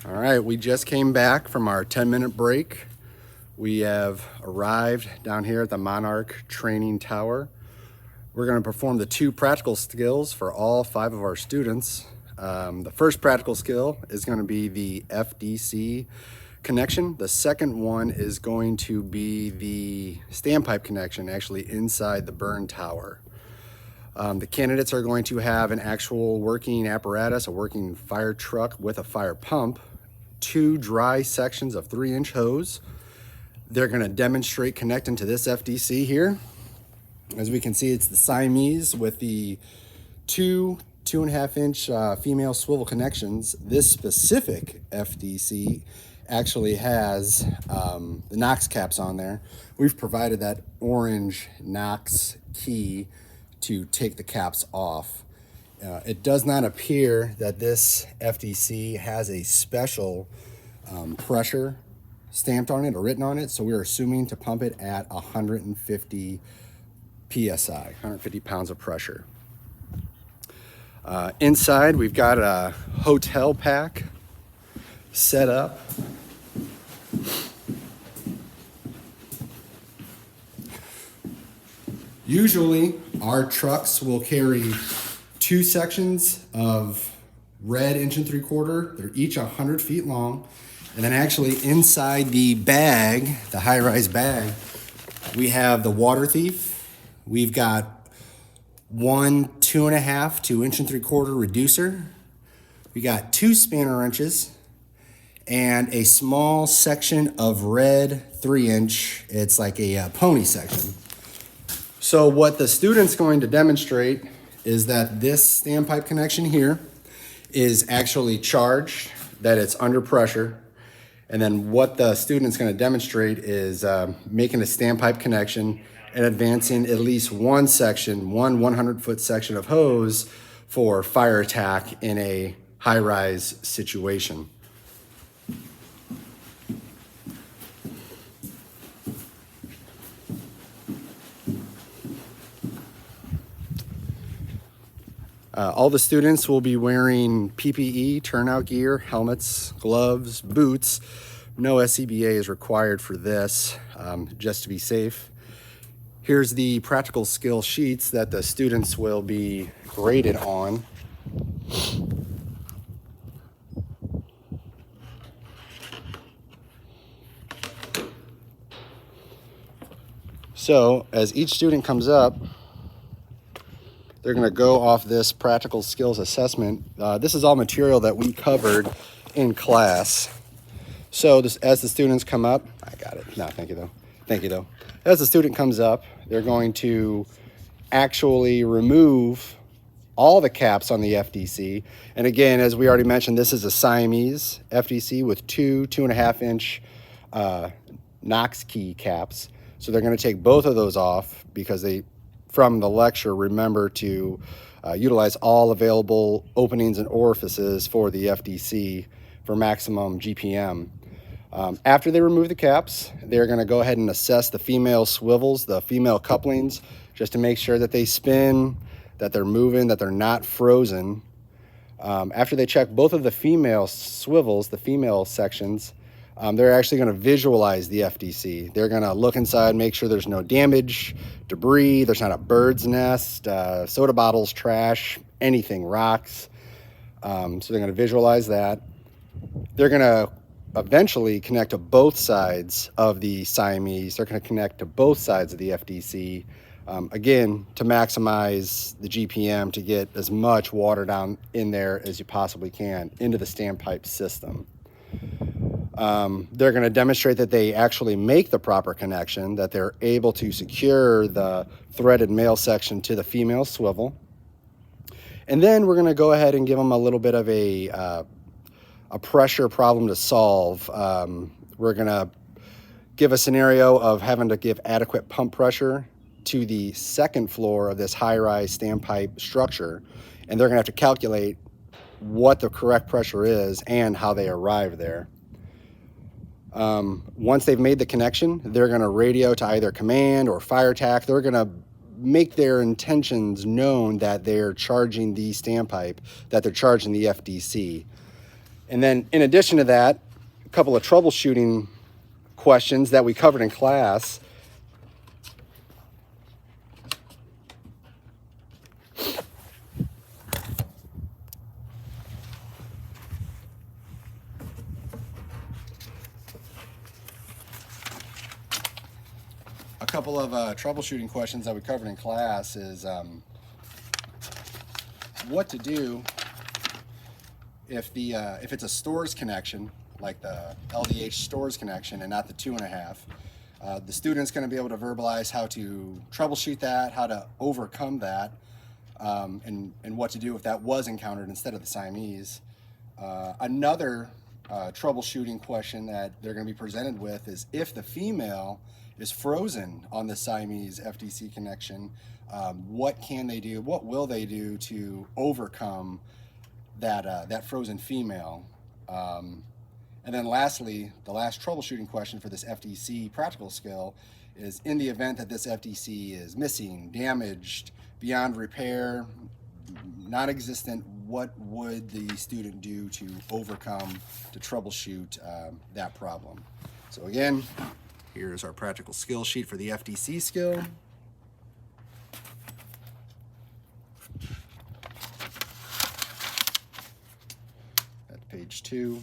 All right, we just came back from our 10-minute break. We have arrived down here at the Monarch Training Tower. We're going to perform the 2 practical skills for all 5 of our students. The first practical skill is going to be the FDC connection. The second one is going to be the standpipe connection, actually inside the burn tower. The candidates are going to have an actual working apparatus, a working fire truck with a fire pump, 2 dry sections of 3-inch hose. They're going to demonstrate connecting to this FDC here. As we can see, it's the Siamese with the 2.5-inch female swivel connections. This specific FDC actually has the Knox caps on there. We've provided that orange Knox key to take the caps off. It does not appear that this FDC has a special pressure stamped on it or written on it, so we're assuming to pump it at 150 PSI, 150 pounds of pressure. Inside, we've got a hotel pack set up. Usually, our trucks will carry 2 sections of red 1 3/4. They're each 100 feet long. And then actually inside the bag, the high-rise bag, we have the water thief. We've got 1 2.5 to 1 3/4 reducer. We got 2 spanner wrenches and a small section of red 3-inch. It's like a pony section. So what the student's going to demonstrate is that this standpipe connection here is actually charged, that it's under pressure. And then what the student's going to demonstrate is making a standpipe connection and advancing at least one section, one 100-foot section of hose for fire attack in a high-rise situation. All the students will be wearing PPE, turnout gear, helmets, gloves, boots. No SCBA is required for this, just to be safe. Here's the practical skill sheets that the students will be graded on. So as each student comes up, they're going to go off this practical skills assessment. This is all material that we covered in class. So as the students come up, I got it. No, thank you though. Thank you though. As the student comes up, they're going to actually remove all the caps on the FDC. And again, as we already mentioned, this is a Siamese FDC with 2.5-inch Knox key caps. So they're going to take both of those off because they, from the lecture, remember to utilize all available openings and orifices for the FDC for maximum GPM. After they remove the caps, they're going to go ahead and assess the female swivels, the female couplings, just to make sure that they spin, that they're moving, that they're not frozen. After they check both of the female swivels, the female sections, they're actually going to visualize the FDC. They're going to look inside, make sure there's no damage, debris, there's not a bird's nest, soda bottles, trash, anything, rocks. So they're going to visualize that. They're going to eventually connect to both sides of the Siamese. They're going to connect to both sides of the FDC, again, to maximize the GPM, to get as much water down in there as you possibly can into the standpipe system. They're going to demonstrate that they actually make the proper connection, that they're able to secure the threaded male section to the female swivel. And then we're going to go ahead and give them a little bit of a pressure problem to solve. We're going to give a scenario of having to give adequate pump pressure to the second floor of this high-rise standpipe structure, and they're going to have to calculate what the correct pressure is and how they arrive there. Once they've made the connection, they're going to radio to either command or fire attack. They're going to make their intentions known that they're charging the standpipe, that they're charging the FDC. And then in addition to that, a couple of troubleshooting questions that we covered in class. A couple of troubleshooting questions that we covered in class is what to do if it's a stores connection, like the LDH stores connection and not the 2.5. The student's going to be able to verbalize how to troubleshoot that, how to overcome that, and what to do if that was encountered instead of the Siamese. Another troubleshooting question that they're going to be presented with is if the female is frozen on the Siamese FDC connection, what can they do? What will they do to overcome that frozen female? And then lastly, the last troubleshooting question for this FDC practical skill is in the event that this FDC is missing, damaged, beyond repair, non-existent, what would the student do to overcome, to troubleshoot that problem? So again, here's our practical skill sheet for the FDC skill. That's page 2.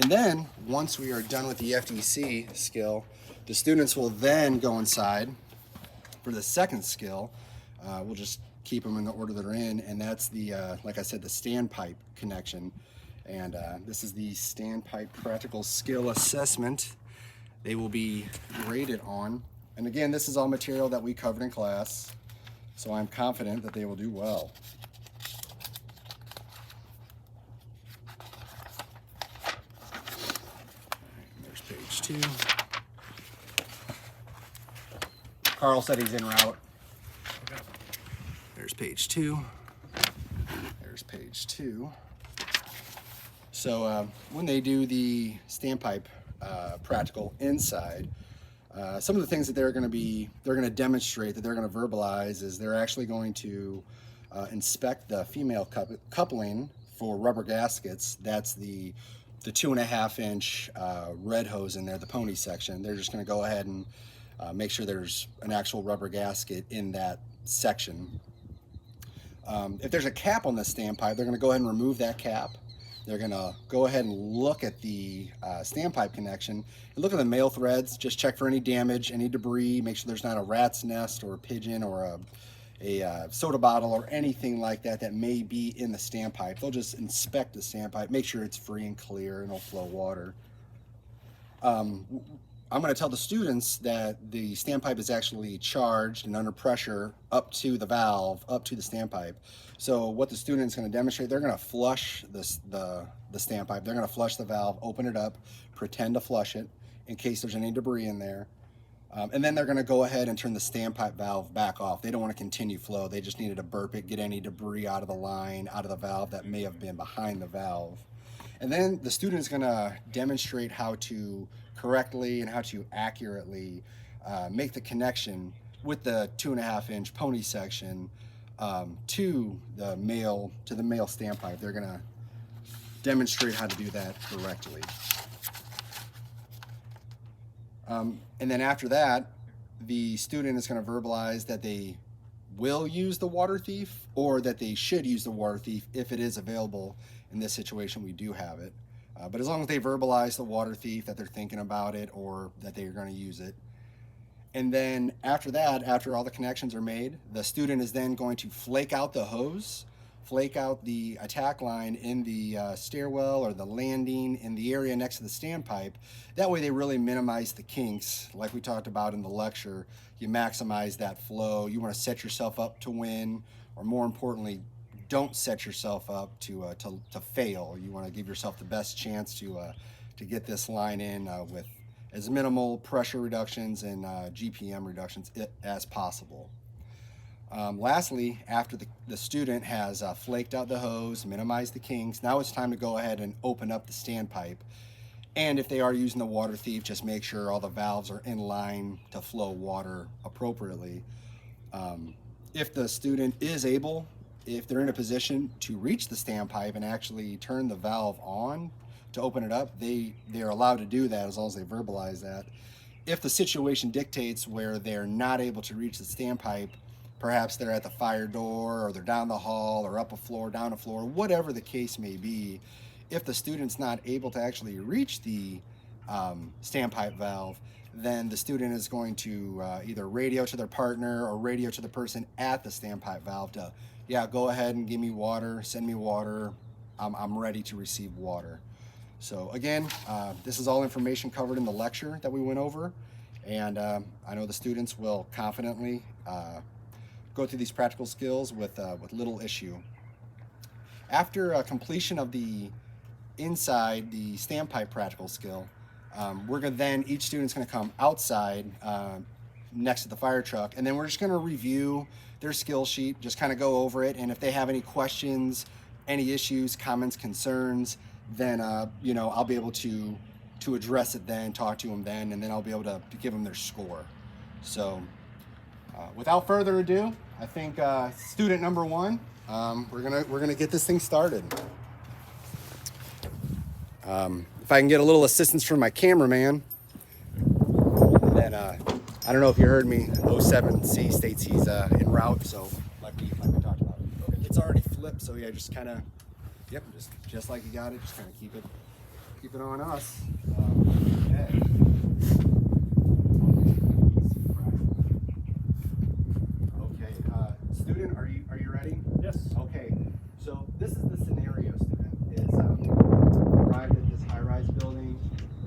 And then, once we are done with the FDC skill, the students will then go inside for the second skill. We'll just keep them in the order they're in, and that's the, like I said, the standpipe connection. And this is the standpipe practical skill assessment they will be graded on. And again, this is all material that we covered in class, so I'm confident that they will do well. Page 2. Carl said he's en route. There's page 2. There's page 2. So when they do the standpipe practical inside, some of the things that they're going to demonstrate, that they're going to verbalize, is they're actually going to inspect the female coupling for rubber gaskets. That's the 2.5-inch red hose in there, the pony section. They're just going to go ahead and make sure there's an actual rubber gasket in that section. If there's a cap on the standpipe, they're going to go ahead and remove that cap. They're going to go ahead and look at the standpipe connection and look at the male threads. Just check for any damage, any debris. Make sure there's not a rat's nest or a pigeon or a soda bottle or anything like that that may be in the standpipe. They'll just inspect the standpipe, make sure it's free and clear and it'll flow water. I'm going to tell the students that the standpipe is actually charged and under pressure up to the valve, up to the standpipe. So what the student's going to demonstrate, they're going to flush the standpipe. They're going to flush the valve, open it up, pretend to flush it in case there's any debris in there. And then they're going to go ahead and turn the standpipe valve back off. They don't want to continue flow. They just needed to burp it, get any debris out of the line, out of the valve that may have been behind the valve. And then the student is going to demonstrate how to correctly and how to accurately make the connection with the 2.5-inch pony section to the male standpipe. They're going to demonstrate how to do that correctly. And then after that, the student is going to verbalize that they will use the water thief, or that they should use the water thief if it is available. In this situation, we do have it. But as long as they verbalize the water thief, that they're thinking about it or that they're going to use it. And then after that, after all the connections are made, the student is then going to flake out the hose, flake out the attack line in the stairwell or the landing in the area next to the standpipe. That way they really minimize the kinks. Like we talked about in the lecture, you maximize that flow. You want to set yourself up to win, or more importantly, don't set yourself up to fail. You want to give yourself the best chance to get this line in with as minimal pressure reductions and GPM reductions as possible. Lastly, after the student has flaked out the hose, minimized the kinks, now it's time to go ahead and open up the standpipe. And if they are using the water thief, just make sure all the valves are in line to flow water appropriately. If the student is able if they're in a position to reach the standpipe and actually turn the valve on to open it up, they're allowed to do that as long as they verbalize that. If the situation dictates where they're not able to reach the standpipe, perhaps they're at the fire door, or they're down the hall, or up a floor, down a floor, whatever the case may be, if the student's not able to actually reach the standpipe valve, then the student is going to either radio to their partner or radio to the person at the standpipe valve to, yeah, go ahead and give me water, send me water, I'm ready to receive water. So again, this is all information covered in the lecture that we went over, and I know the students will confidently go through these practical skills with little issue. After completion of the inside the standpipe practical skill, we're gonna then, each student's gonna come outside next to the fire truck, and then we're just gonna review their skill sheet, just kind of go over it, and if they have any questions, any issues, comments, concerns, then you know, I'll be able to address it then, talk to them then, and then I'll be able to give them their score. So without further ado, I think student number one, we're gonna get this thing started. If I can get a little assistance from my cameraman, then I don't know if you heard me, 07C states he's en route, so like we talked about. It's already flipped, so yeah, just kind of, yep, just like you got it, just kind of keep it on us. Okay. Okay, student, are you ready? Yes. Okay, so this is the scenario, student. Is arrived at this high-rise building.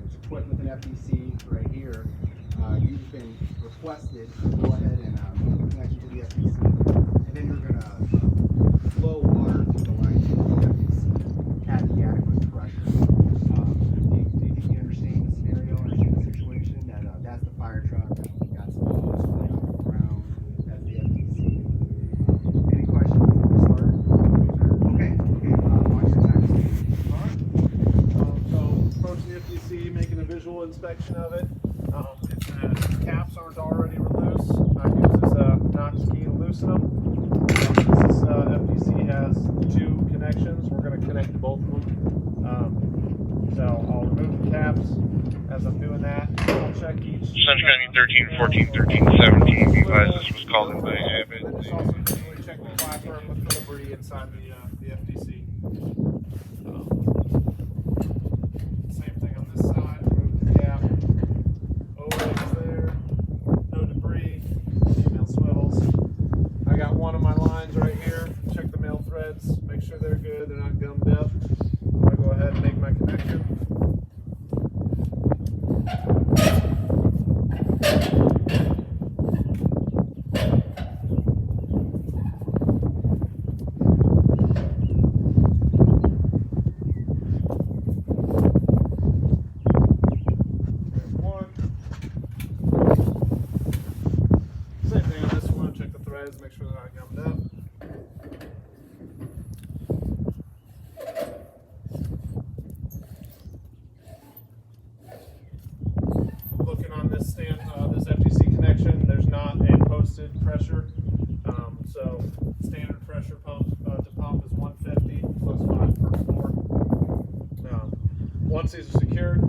It's equipped with an FDC right here. You've been requested to go ahead and make a connection to the FDC, and then you're gonna flow water through the line to the FDC at the adequate pressure. Do you think you understand the scenario, understand the situation? That's the fire truck. We got some hose running on the ground. That's the FDC. Any questions before we start? Okay. Watch your time. So approaching the FDC, making a visual inspection of it. If the caps aren't already loose, I use this Knox key to loosen them. This FDC has 2 connections. We're going to connect both of them. So I'll remove the caps. As I'm doing that, I'll check each. Central County 13, 14, 13, 17. Be advised this was called in by Abbott. And just also visually check the clapper and look for debris inside the FDC. Same thing on this side. Remove the cap. O-rings there. No debris. Female swivels. I got one of my lines right here. Check the male threads. Make sure they're good. They're not gummed up. I'll go ahead and make my connection. Make sure they're not gummed up. Looking on this this FDC connection, there's not a posted pressure. So standard pressure pump to pump is 150 plus 5 per floor. Once these are secured,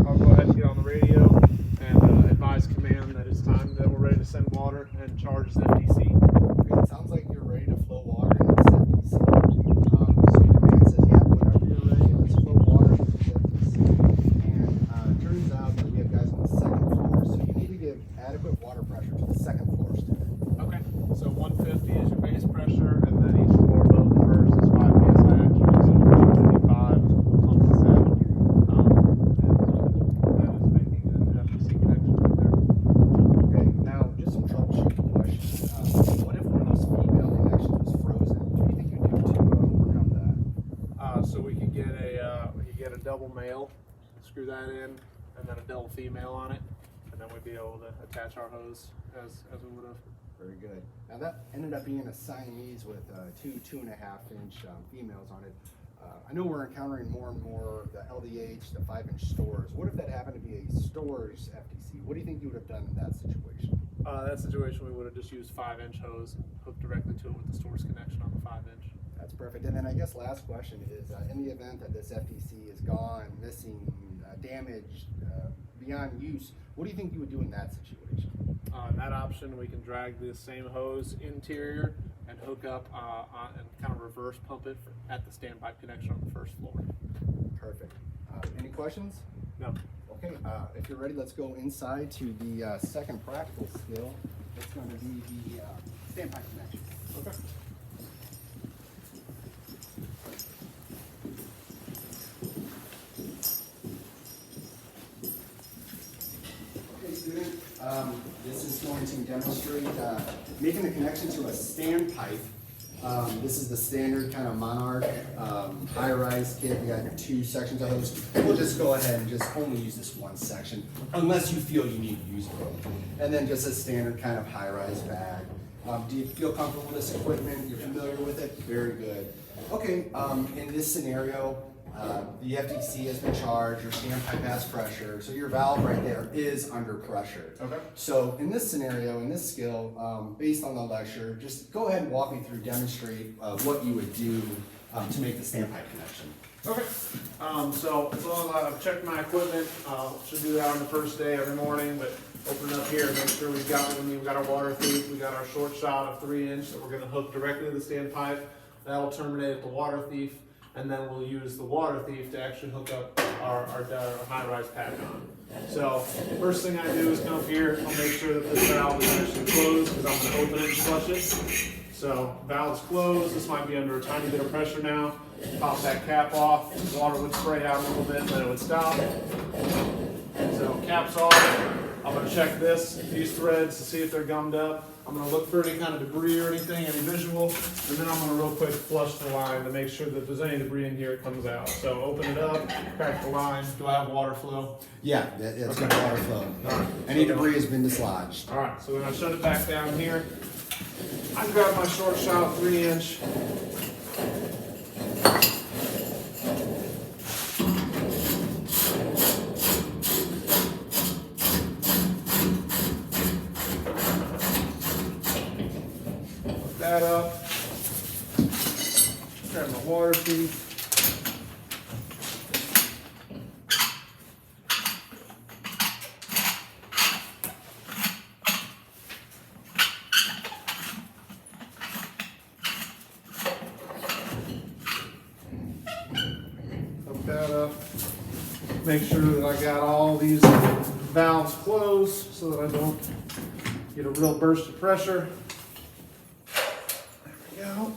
I'll go ahead and get on the radio and advise command that it's time that we're ready to send water and charge the FDC. It sounds like you're ready to flow water into this FDC. So command says, yeah, whenever you're ready, let's flow water into this FDC. And it turns out that we have guys on the second floor, so you need to give adequate water pressure to the second floor student. Okay, so 150 is your base pressure, and then each floor above the first is 5 psi actually, so 155 is what the pump is at. That is making an FDC connection right there. Okay, now just some troubleshooting questions. What if one of those female connections was frozen? What do you think you'd do to overcome that? So we could get a double male, screw that in, and then a double female on it, and then we'd be able to attach our hose as we would have. Very good. Now that ended up being a Siamese with 2.5 inch females on it. I know we're encountering more and more the LDH, the 5-inch stores. What if that happened to be a stores FDC? What do you think you would have done in that situation? That situation we would have just used 5-inch hose hook directly to it with the source connection on the 5-inch. That's perfect. And then I guess last question is, in the event that this FTC is gone, missing, damaged, beyond use, what do you think you would do in that situation? In that option, we can drag the same hose interior and hook up and kind of reverse pump it at the standpipe connection on the first floor. Perfect. Any questions? No. Okay, if you're ready, let's go inside to the second practical skill. It's going to be the standpipe connection. Okay. Okay, student, this is going to demonstrate making the connection to a standpipe. This is the standard kind of Monarch high-rise kit. We got 2 sections of those. We'll just go ahead and just only use this one section, unless you feel you need to use both. And then just a standard kind of high-rise bag. Do you feel comfortable with this equipment? You're familiar with it? Very good. Okay, in this scenario, the FTC has been charged, your standpipe has pressure, so your valve right there is under pressure. Okay. So in this scenario, in this skill, based on the lecture, just go ahead and walk me through, demonstrate what you would do to make the standpipe connection. Okay. So as long as I've checked my equipment, should do that on the first day every morning, but open it up here, make sure we've got our water thief, we got our short shot of 3-inch that we're gonna hook directly to the standpipe. That'll terminate at the water thief, and then we'll use the water thief to actually hook up our high-rise pack on. So first thing I do is come up here, I'll make sure that this valve is actually closed because I'm gonna open it and flush it. So valve's closed, this might be under a tiny bit of pressure now. Pop that cap off, water would spray out a little bit, then it would stop. So cap's off. I'm gonna check these threads to see if they're gummed up. I'm gonna look for any kind of debris or anything, any visual, and then I'm gonna real quick flush the line to make sure that if there's any debris in here, it comes out. So open it up, crack the line. Do I have water flow? Yeah, it's got water flow. Any debris has been dislodged. All right, so then I shut it back down here. I grab my short shot 3-inch. That up. Grab my water thief. Hook that up. Make sure that I got all these valves closed so that I don't get a real burst of pressure. Go.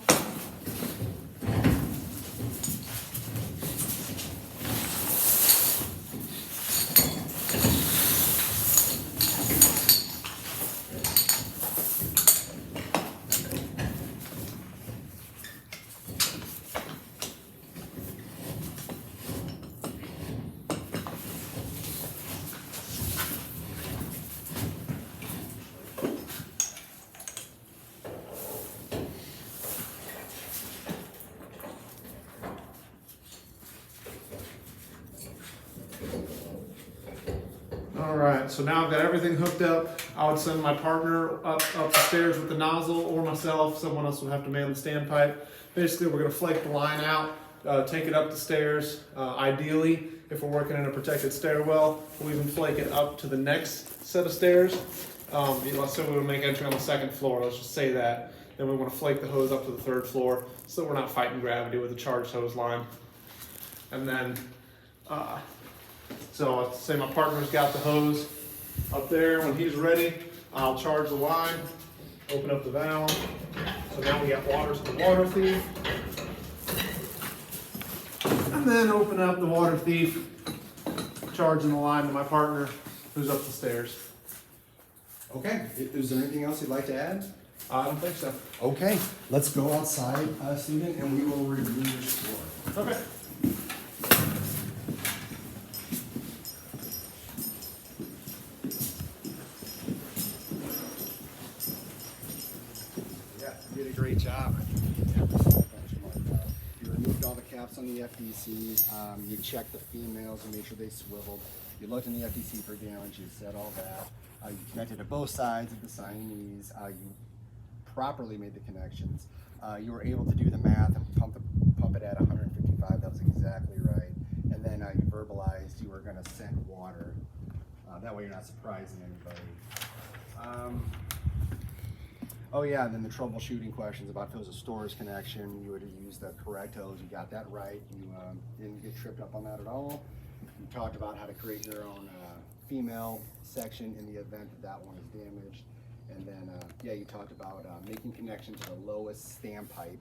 All right, so now I've got everything hooked up. I would send my partner up the stairs with the nozzle, or myself. Someone else would have to man the standpipe. Basically, we're gonna flake the line out, take it up the stairs. Ideally, if we're working in a protected stairwell, we'll even flake it up to the next set of stairs. Let's say we would make entry on the 2nd floor, let's just say that. Then we wanna flake the hose up to the 3rd floor, so we're not fighting gravity with a charged hose line. And then, so let's say my partner's got the hose up there. When he's ready, I'll charge the line, open up the valve. So now we got water to the water thief. And then open up the water thief, charging the line to my partner who's up the stairs. Okay, is there anything else you'd like to add? I don't think so. Okay, let's go outside, student, and we will review your score. Okay. Yeah, you did a great job. You removed all the caps on the FTC. You checked the females and made sure they swiveled. You looked in the FTC for damage. You said all that. You connected to both sides of the Siamese. You properly made the connections. You were able to do the math and pump it at 155. That was exactly right. And then you verbalized you were going to send water. That way you're not surprising anybody. Oh yeah, and then the troubleshooting questions about if it was a stores connection, you would have used the correct hose. You got that right. You didn't get tripped up on that at all. You talked about how to create your own female section in the event that that one is damaged. And then, yeah, you talked about making connection to the lowest standpipe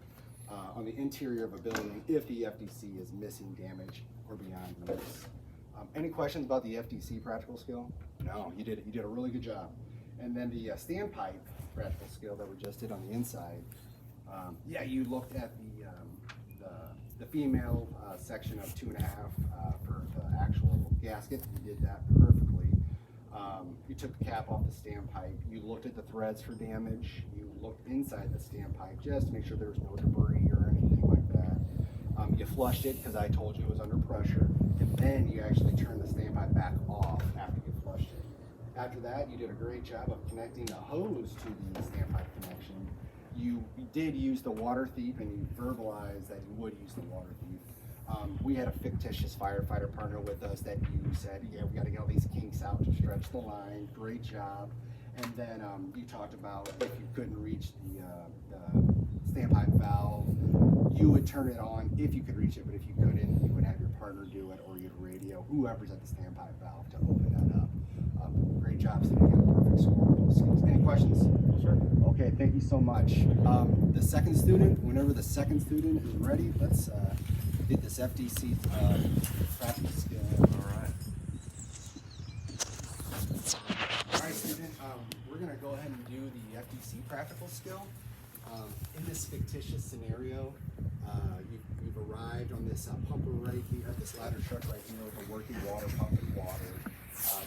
on the interior of a building if the FDC is missing, damage, or beyond use. Any questions about the FDC practical skill? No, you did a really good job. And then the standpipe practical skill that we just did on the inside, yeah, you looked at the female section of 2.5 for the actual gasket. You did that perfectly. You took the cap off the standpipe. You looked at the threads for damage. You looked inside the standpipe just to make sure there was no debris or anything like that. You flushed it because I told you it was under pressure, and then you actually turned the standpipe back off after you flushed it. After that, you did a great job of connecting the hose to the standpipe connection. You did use the water thief, and you verbalized that you would use the water thief. We had a fictitious firefighter partner with us that you said, yeah, we got to get all these kinks out to stretch the line. Great job. And then you talked about if you couldn't reach the standpipe valve, you would turn it on if you could reach it, but if you couldn't, you would have your partner do it, or you'd radio whoever's at the standpipe valve to open that up. Great job, so you got a perfect score on those things. Any questions? Sure. Okay, thank you so much. The second student, whenever the second student is ready, let's get this FDC practical skill. All right. All right, student, we're gonna go ahead and do the FDC practical skill. In this fictitious scenario, you've arrived on this pumper right here, this ladder truck right here with a working water pump and water.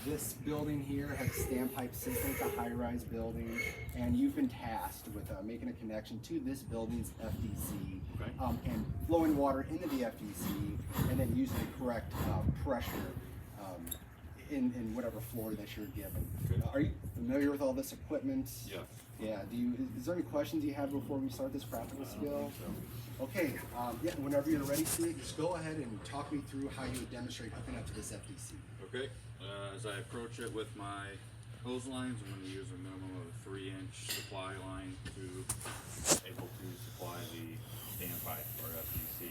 This building here has a standpipe system. It's a high-rise building, and you've been tasked with making a connection to this building's FDC, and flowing water into the FDC, and then using the correct pressure in whatever floor that you're given. Are you familiar with all this equipment? Yeah. Yeah. Is there any questions you have before we start this practical skill? Okay. Yeah. Whenever you're ready, Steve, just go ahead and talk me through how you would demonstrate hooking up to this FDC. Okay. As I approach it with my hose lines, I'm going to use a minimum of a 3-inch supply line to able to supply the standpipe or FDC.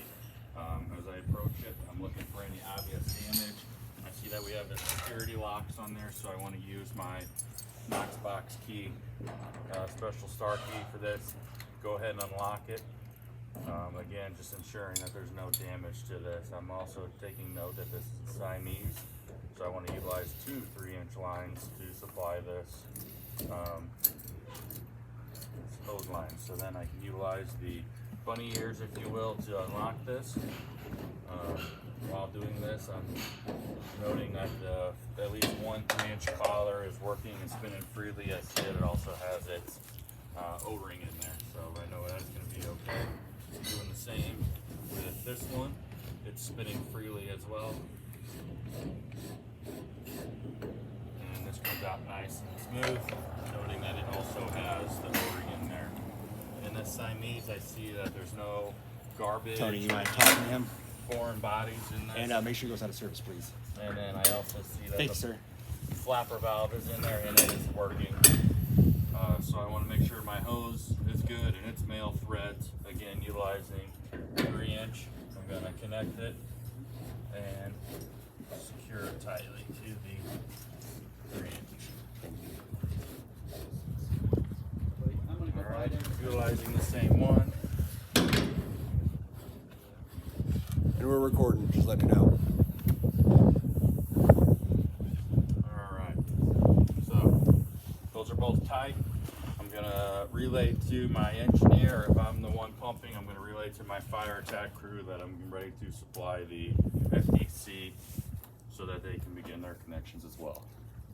As I approach it, I'm looking for any obvious damage. I see that we have the security locks on there, so I want to use my Knox box key, special star key for this. Go ahead and unlock it. Again, just ensuring that there's no damage to this. I'm also taking note that this is Siamese, so I want to utilize 2 3-inch lines to supply this hose lines. So then I can utilize the bunny ears, if you will, to unlock this. While doing this, I'm noting that at least 1 3-inch collar is working and spinning freely. I see that it also has its O-ring in there, so I know that's going to be okay. Doing the same with this one. It's spinning freely as well. And this comes out nice and smooth, noting that it also has the O-ring in there. In this Siamese, I see that there's no garbage. Tony, you mind talking to him? Foreign bodies in there. And make sure he goes out of service, please. And then I also see that Thanks, sir. flapper valve is in there and it is working. So I want to make sure my hose is good and it's male threads. Again, utilizing 3-inch. I'm going to connect it and secure it tightly to the 3-inch. Alright, utilizing the same one. And we're recording, just let me know. Alright, so those are both tight. I'm going to relay to my engineer. If I'm the one pumping, I'm going to relay to my fire attack crew that I'm ready to supply the FDC so that they can begin their connections as well.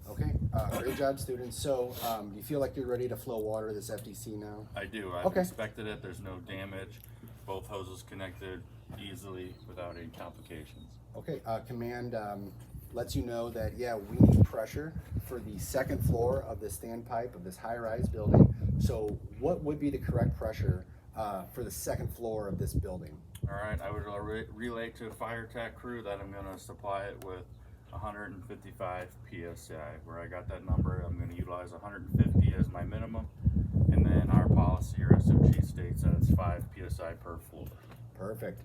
Okay, great job, students. So, do you feel like you're ready to flow water to this FDC now? I do. I've Okay. inspected it. There's no damage. Both hoses connected easily without any complications. Okay, command lets you know that, yeah, we need pressure for the second floor of this standpipe of this high-rise building. So what would be the correct pressure for the second floor of this building? All right, I would relay to a fire tech crew that I'm gonna supply it with 155 PSI. Where I got that number, I'm gonna utilize 150 as my minimum. And then our policy or SOG states that it's 5 PSI per floor. Perfect.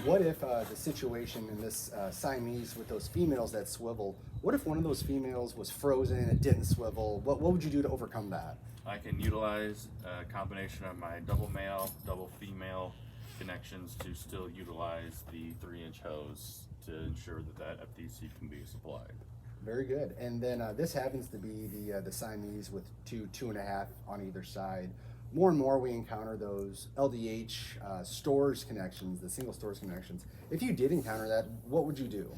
What if the situation in this Siamese with those females that swivel, what if one of those females was frozen and it didn't swivel? What would you do to overcome that? I can utilize a combination of my double male, double female connections to still utilize the 3-inch hose to ensure that that FDC can be supplied. Very good. And then this happens to be the Siamese with 2.5 on either side. More and more we encounter those LDH stores connections, the single stores connections. If you did encounter that, what would you do?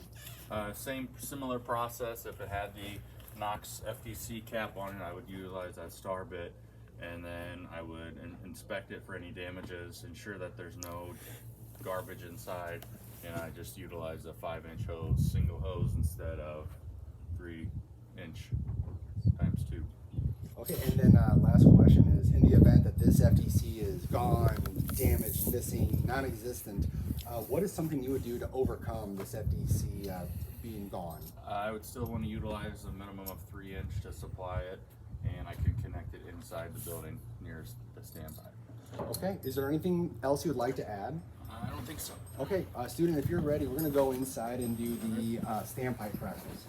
Similar process. If it had the Knox FDC cap on it, I would utilize that star bit, and then I would inspect it for any damages, ensure that there's no garbage inside, and I just utilize a 5-inch hose, single hose, instead of 3-inch times 2. Okay, and then last question is, in the event that this FDC is gone, damaged, missing, non-existent, what is something you would do to overcome this FDC being gone? I would still want to utilize a minimum of 3-inch to supply it, and I can connect it inside the building near the standpipe. Okay, is there anything else you would like to add? I don't think so. Okay, student, if you're ready, we're gonna go inside and do the standpipe practice.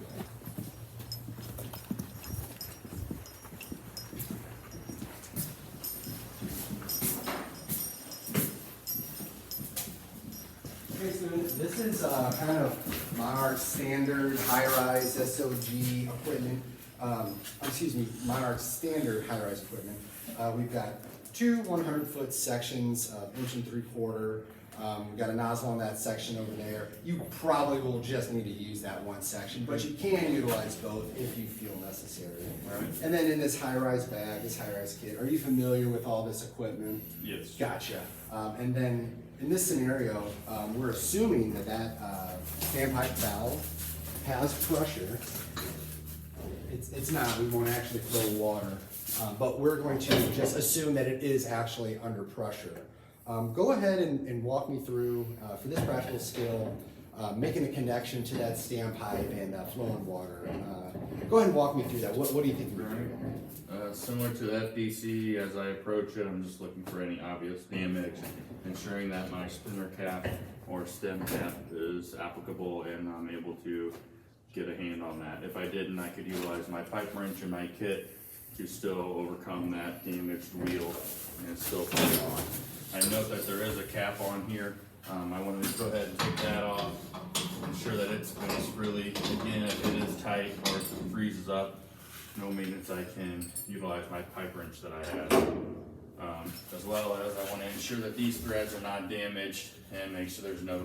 Okay, students, this is kind of Monarch standard high-rise SOG equipment. Monarch standard high-rise equipment. We've got two 100-foot sections of 1.75 inch. We've got a nozzle on that section over there. You probably will just need to use that one section, but you can utilize both if you feel necessary. Right. And then in this high-rise bag, this high-rise kit, are you familiar with all this equipment? Yes. Gotcha. And then in this scenario, we're assuming that standpipe valve has pressure. It's not, we won't actually flow water, but we're going to just assume that it is actually under pressure. Go ahead and walk me through, for this practical skill, making a connection to that standpipe and flowing water. Go ahead and walk me through that. What do you think you're doing? Similar to FDC, as I approach it, I'm just looking for any obvious damage, ensuring that my spinner cap or stem cap is applicable and I'm able to get a hand on that. If I didn't, I could utilize my pipe wrench in my kit to still overcome that damaged wheel and still put it on. I note that there is a cap on here. I want to go ahead and take that off, ensure that it's really, again, if it is tight or if it freezes up, no maintenance, I can utilize my pipe wrench that I have. As well as I want to ensure that these threads are not damaged and make sure there's no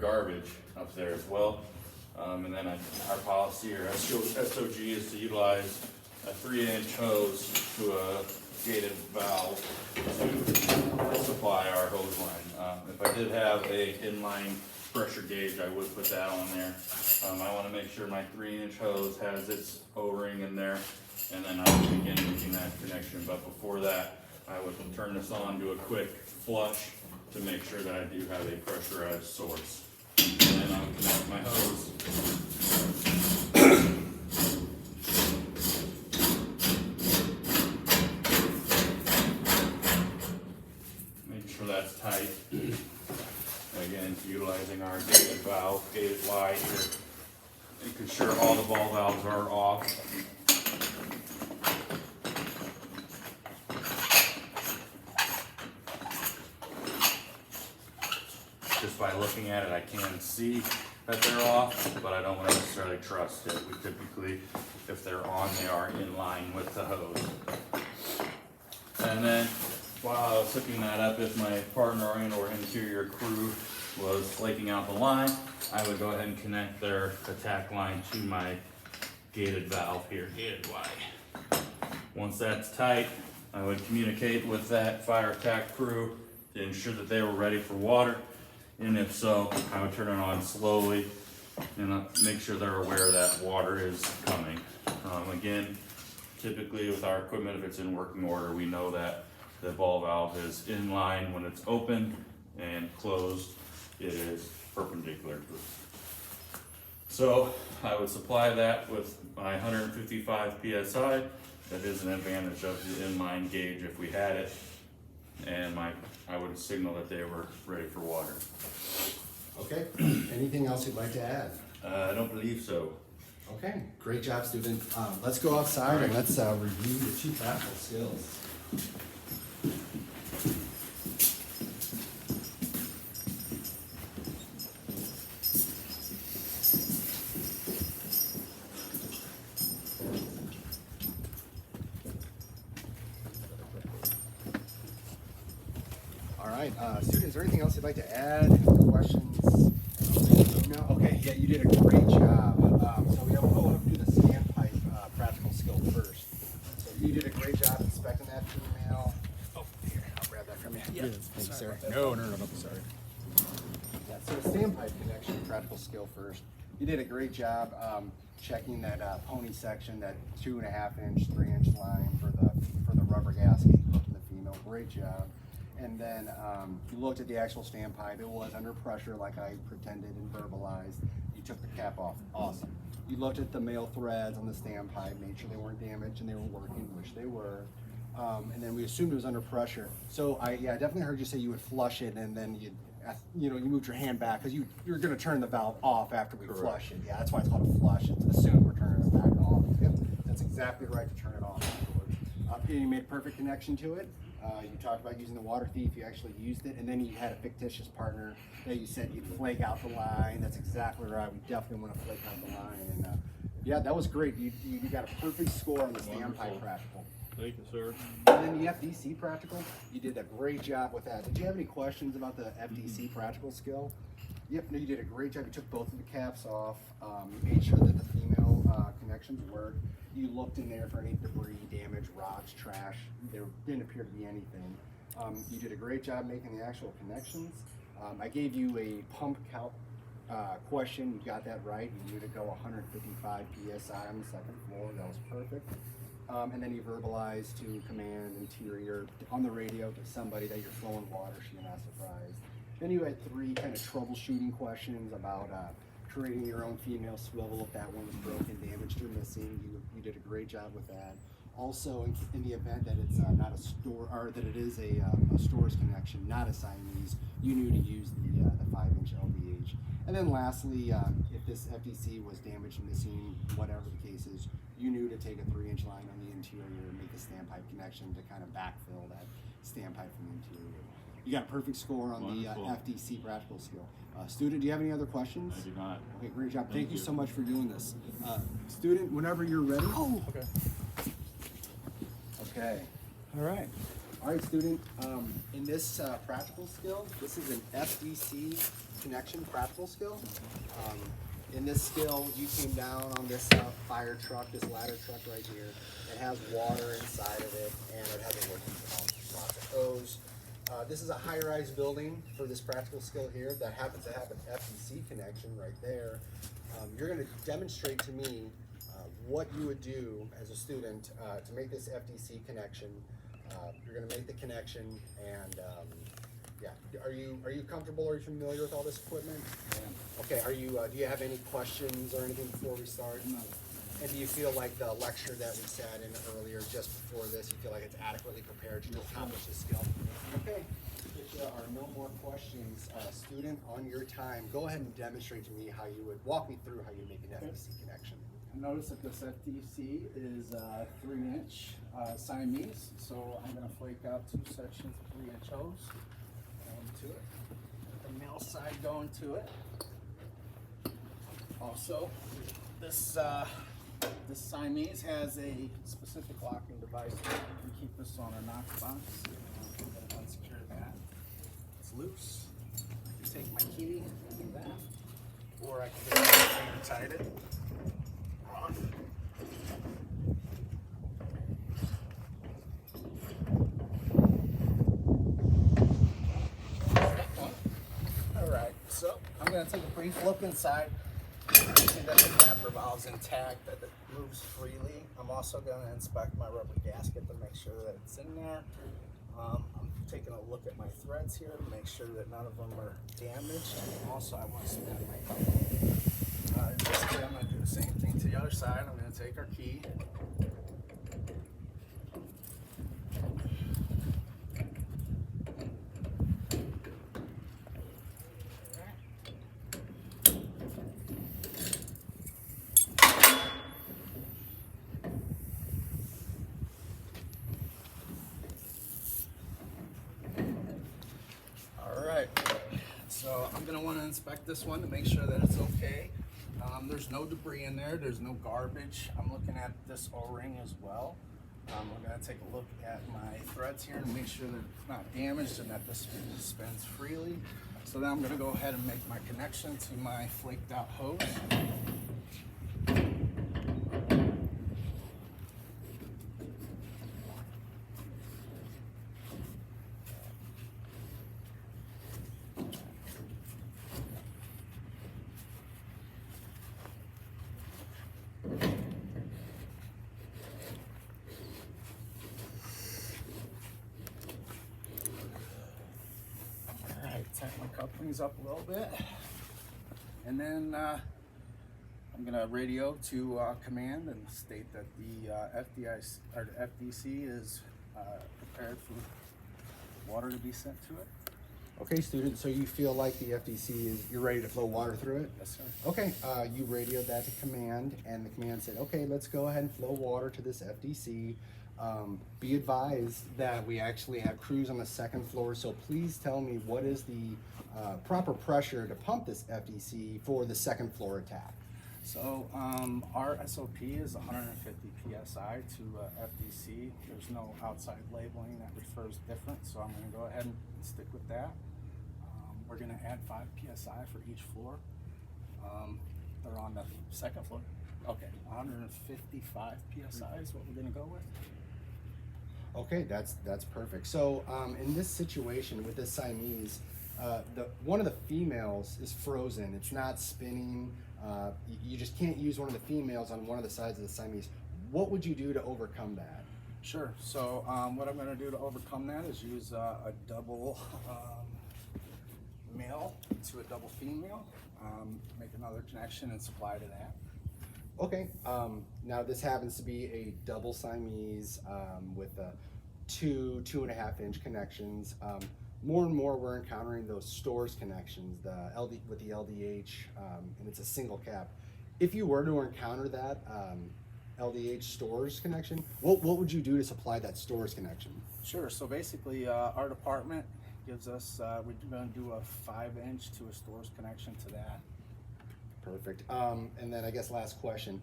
garbage up there as well. And then our policy or SOG is to utilize a 3-inch hose to a gated valve to supply our hose line. If I did have a inline pressure gauge, I would put that on there. I want to make sure my 3-inch hose has its O-ring in there, and then I would begin making that connection. But before that, I would turn this on, do a quick flush to make sure that I do have a pressurized source. And then I'll connect my hose. Make sure that's tight. Again, utilizing our gated valve, gated Y here. Making sure all the ball valves are off. Just by looking at it, I can see that they're off, but I don't necessarily trust it. We typically, if they're on, they are in line with the hose. And then, while I was hooking that up, if my partner or interior crew was flaking out the line, I would go ahead and connect their attack line to my gated valve here, gated Y. Once that's tight, I would communicate with that fire attack crew to ensure that they were ready for water. And if so, I would turn it on slowly and make sure they're aware that water is coming. Again, typically with our equipment, if it's in working order, we know that the ball valve is in line when it's open, and closed, it is perpendicular to it. So I would supply that with my 155 PSI. That is an advantage of the inline gauge if we had it. And I would signal that they were ready for water. Okay, anything else you'd like to add? I don't believe so. Okay, great job, student. Let's go outside and let's review your 2 practical skills. All right, student, is there anything else you'd like to add? Any questions? No? Okay, yeah, you did a great job. So we'll have to do the standpipe practical skill first. So you did a great job inspecting that female. Oh, here, I'll grab that from you. Yeah, thank you, sir. No, sorry. Yeah, so the standpipe connection practical skill first. You did a great job checking that pony section, that 2.5 inch, 3 inch line for the rubber gasket hooking the female. Great job. And then you looked at the actual standpipe. It was under pressure, like I pretended and verbalized. You took the cap off. Awesome. You looked at the male threads on the standpipe, made sure they weren't damaged and they were working, which they were. And then we assumed it was under pressure. So I definitely heard you say you would flush it, and then you moved your hand back because you're going to turn the valve off after we flush it. Yeah, that's why it's called a flush. It's assumed we're turning it back off. Yep, that's exactly right, to turn it off afterwards. You made a perfect connection to it. You talked about using the water thief. You actually used it, and then you had a fictitious partner that you said you'd flake out the line. That's exactly right. We definitely want to flake out the line, and yeah, that was great. You got a perfect score on the standpipe practical. Thank you, sir. And then the FDC practical, you did a great job with that. Did you have any questions about the FDC practical skill? Yep, no, you did a great job. You took both of the caps off. You made sure that the female connections worked. You looked in there for any debris, damage, rocks, trash. There didn't appear to be anything. You did a great job making the actual connections. I gave you a pump count question. You got that right. You knew to go 155 PSI on the second floor. That was perfect. And then you verbalized to command interior on the radio to somebody that you're flowing water, so you're not surprised. Then you had 3 kind of troubleshooting questions about creating your own female swivel if that one was broken, damaged, or missing. You did a great job with that. Also, in the event that it's not a store, or that it is a stores connection, not a Siamese, you knew to use the 5-inch LVH. And then lastly, if this FDC was damaged, missing, whatever the case is, you knew to take a 3-inch line on the interior and make a standpipe connection to kind of backfill that standpipe from the interior. You got a perfect score on Wonderful. the FDC practical skill. Student, do you have any other questions? I do not. Okay, great job. Thank you so much for doing this. Student, whenever you're ready. Oh, Okay. okay. All right. All right, student. In this practical skill, this is an FDC connection practical skill. In this skill, you came down on this fire truck, this ladder truck right here. It has water inside of it, and it has a working pump, lots of hose. This is a high-rise building for this practical skill here that happens to have an FDC connection right there. You're going to demonstrate to me what you would do as a student to make this FDC connection. You're going to make the connection, and yeah, are you comfortable? Are you familiar with all this equipment? Okay. Are you? Do you have any questions or anything before we start? No. And do you feel like the lecture that we sat in earlier, just before this, you feel like it's adequately prepared to accomplish this skill? Okay. If there are no more questions, student, on your time, go ahead and demonstrate to me how you would walk me through how you make an FDC connection. Notice that this FDC is 3-inch Siamese, so I'm going to flake out 2 sections of 3-inch hose going to it. The male side going to it. Also, this Siamese has a specific locking device. We keep this on a Knox box. I'm going to unsecure that. It's loose. I can take my key and do that, or I can just finger tight it. Alright, so I'm going to take a brief look inside. see that the capper valve's intact, that it moves freely. I'm also going to inspect my rubber gasket to make sure that it's in there. I'm taking a look at my threads here to make sure that none of them are damaged. Also, I want to spin my couple. Basically, I'm going to do the same thing to the other side. I'm going to take our key. Alright, so I'm going to want to inspect this one to make sure that it's okay. There's no debris in there, there's no garbage. I'm looking at this O-ring as well. We're going to take a look at my threads here to make sure that it's not damaged and that this spins freely. So then I'm going to go ahead and make my connection to my flaked out hose. Tighten my couplings up a little bit, and then I'm gonna radio to command and state that the FDC is prepared for water to be sent to it. Okay, student, so you feel like the FDC you're ready to flow water through it? Yes, sir. Okay, you radioed that to command, and the command said, okay, let's go ahead and flow water to this FDC. Be advised that we actually have crews on the second floor, so please tell me what is the proper pressure to pump this FDC for the second floor attack. So our SOP is 150 PSI to FDC. There's no outside labeling that refers different, so I'm going to go ahead and stick with that. We're going to add 5 PSI for each floor. They're on the second floor. Okay, 155 PSI is what we're going to go with. Okay, that's perfect. So in this situation with this Siamese, one of the females is frozen. It's not spinning. You just can't use one of the females on one of the sides of the Siamese. What would you do to overcome that? Sure. So what I'm going to do to overcome that is use a double male to a double female, make another connection and supply to that. Okay, now this happens to be a double Siamese with 2.5 inch connections. More and more we're encountering those stores connections, with the LDH, and it's a single cap. If you were to encounter that LDH stores connection, what would you do to supply that stores connection? Sure. So basically, our department gives us, we're going to do a 5 inch to a stores connection to that. Perfect. And then I guess last question,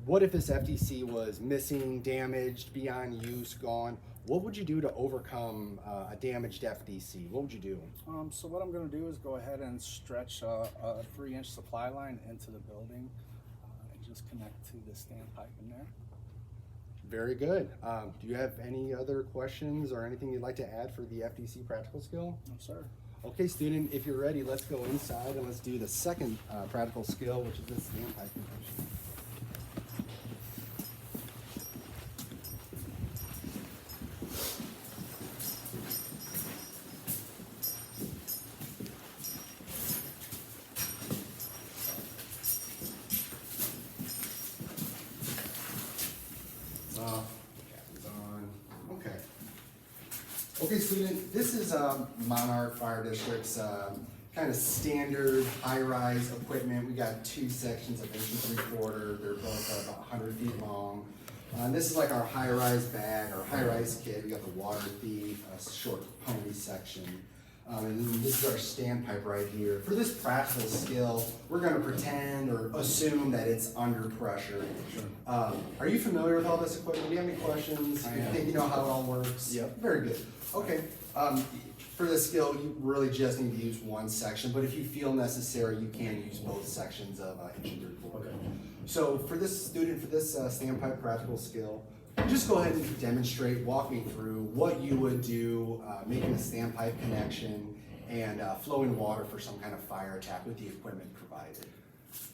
what if this FDC was missing, damaged, beyond use, gone? What would you do to overcome a damaged FDC? What would you do? So what I'm going to do is go ahead and stretch a 3 inch supply line into the building and just connect to the standpipe in there. Very good. Do you have any other questions or anything you'd like to add for the FDC practical skill? No, sir. Okay, student, if you're ready, let's go inside and let's do the second practical skill, which is the standpipe connection. Okay, student, this is Monarch Fire District's kind of standard high-rise equipment. We got 2 sections of 1 3/4. They're both about 100 feet long. This is like our high-rise bag, our high-rise kit. We got the water thief, a short pony section. And then this is our standpipe right here. For this practical skill, we're going to pretend or assume that it's under pressure. Sure. Are you familiar with all this equipment? Do you have any questions? I You am. think you know how it all works? Yep. Very good. Okay. For this skill, you really just need to use one section, but if you feel necessary, you can use both sections of 1 3/4. Okay. So for this student, for this standpipe practical skill, just go ahead and demonstrate, walk me through what you would do making a standpipe connection and flowing water for some kind of fire attack with the equipment provided.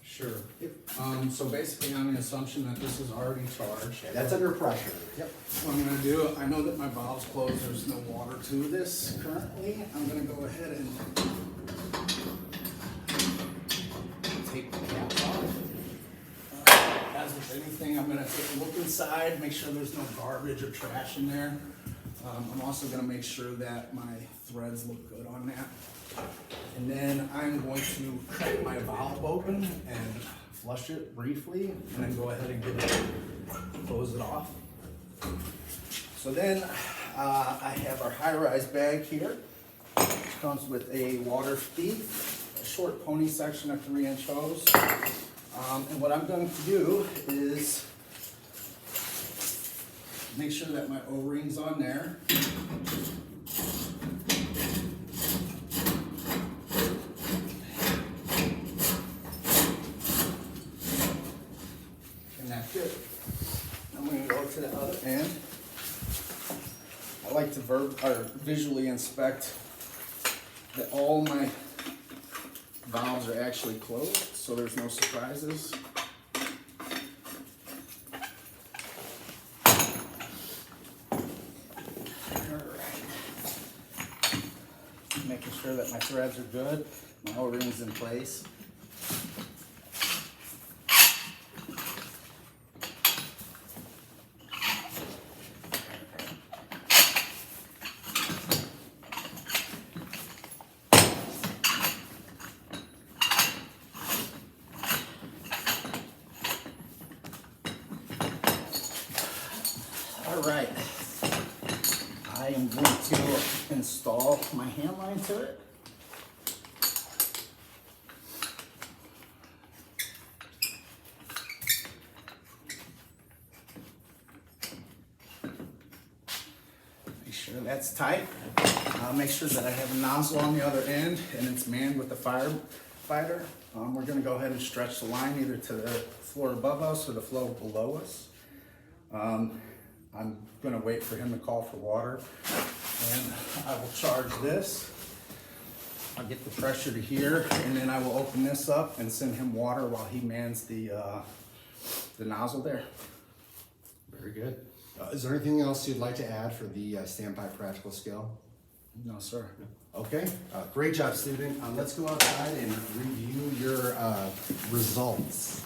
Sure. So basically on the assumption that this is already charged. That's under pressure. Yep. What I'm gonna do, I know that my valve's closed, there's no water to this currently. I'm gonna go ahead and take the cap off. As with anything, I'm gonna take a look inside, make sure there's no garbage or trash in there. I'm also gonna make sure that my threads look good on that. And then I'm going to crack my valve open and flush it briefly, and then go ahead and get it, close it off. So then I have our high-rise bag here. Which comes with a water feed, a short pony section of 3-inch hose. And what I'm going to do is make sure that my O-ring's on there. Connect it. I'm going to go to the other end. I like to visually inspect that all my valves are actually closed, so there's no surprises. Making sure that my threads are good, my O-ring's in place. All right, I am going to install my hand line to it. Make sure that's tight. Make sure that I have a nozzle on the other end and it's manned with the firefighter. We're gonna go ahead and stretch the line either to the floor above us or the floor below us. I'm gonna wait for him to call for water, and I will charge this. I'll get the pressure to here, and then I will open this up and send him water while he mans the nozzle there. Very good. Is there anything else you'd like to add for the standpipe practical skill? No, sir. Okay, great job, student. Let's go outside and review your results.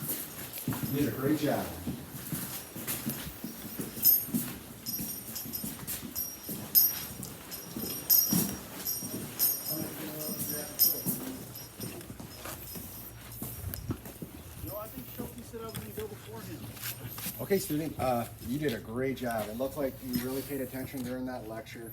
You did a great job. Okay, student, you did a great job. It looked like you really paid attention during that lecture.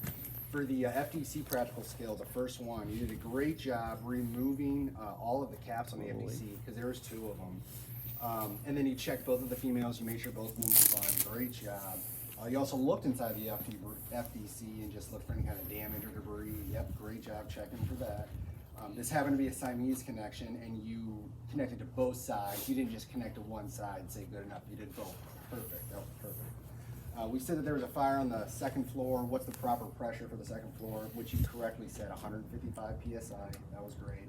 For the FDC practical skill, the first one, you did a great job removing all of the caps on the FDC, because there was 2 of them. And then you checked both of the females, you made sure both of them were fine. Great job. You also looked inside the FDC and just looked for any kind of damage or debris. Yep, great job checking for that. This happened to be a Siamese connection, and you connected to both sides. You didn't just connect to one side and say good enough. You did both. Perfect. That was perfect. We said that there was a fire on the 2nd floor. What's the proper pressure for the 2nd floor? Which you correctly said 155 psi. That was great.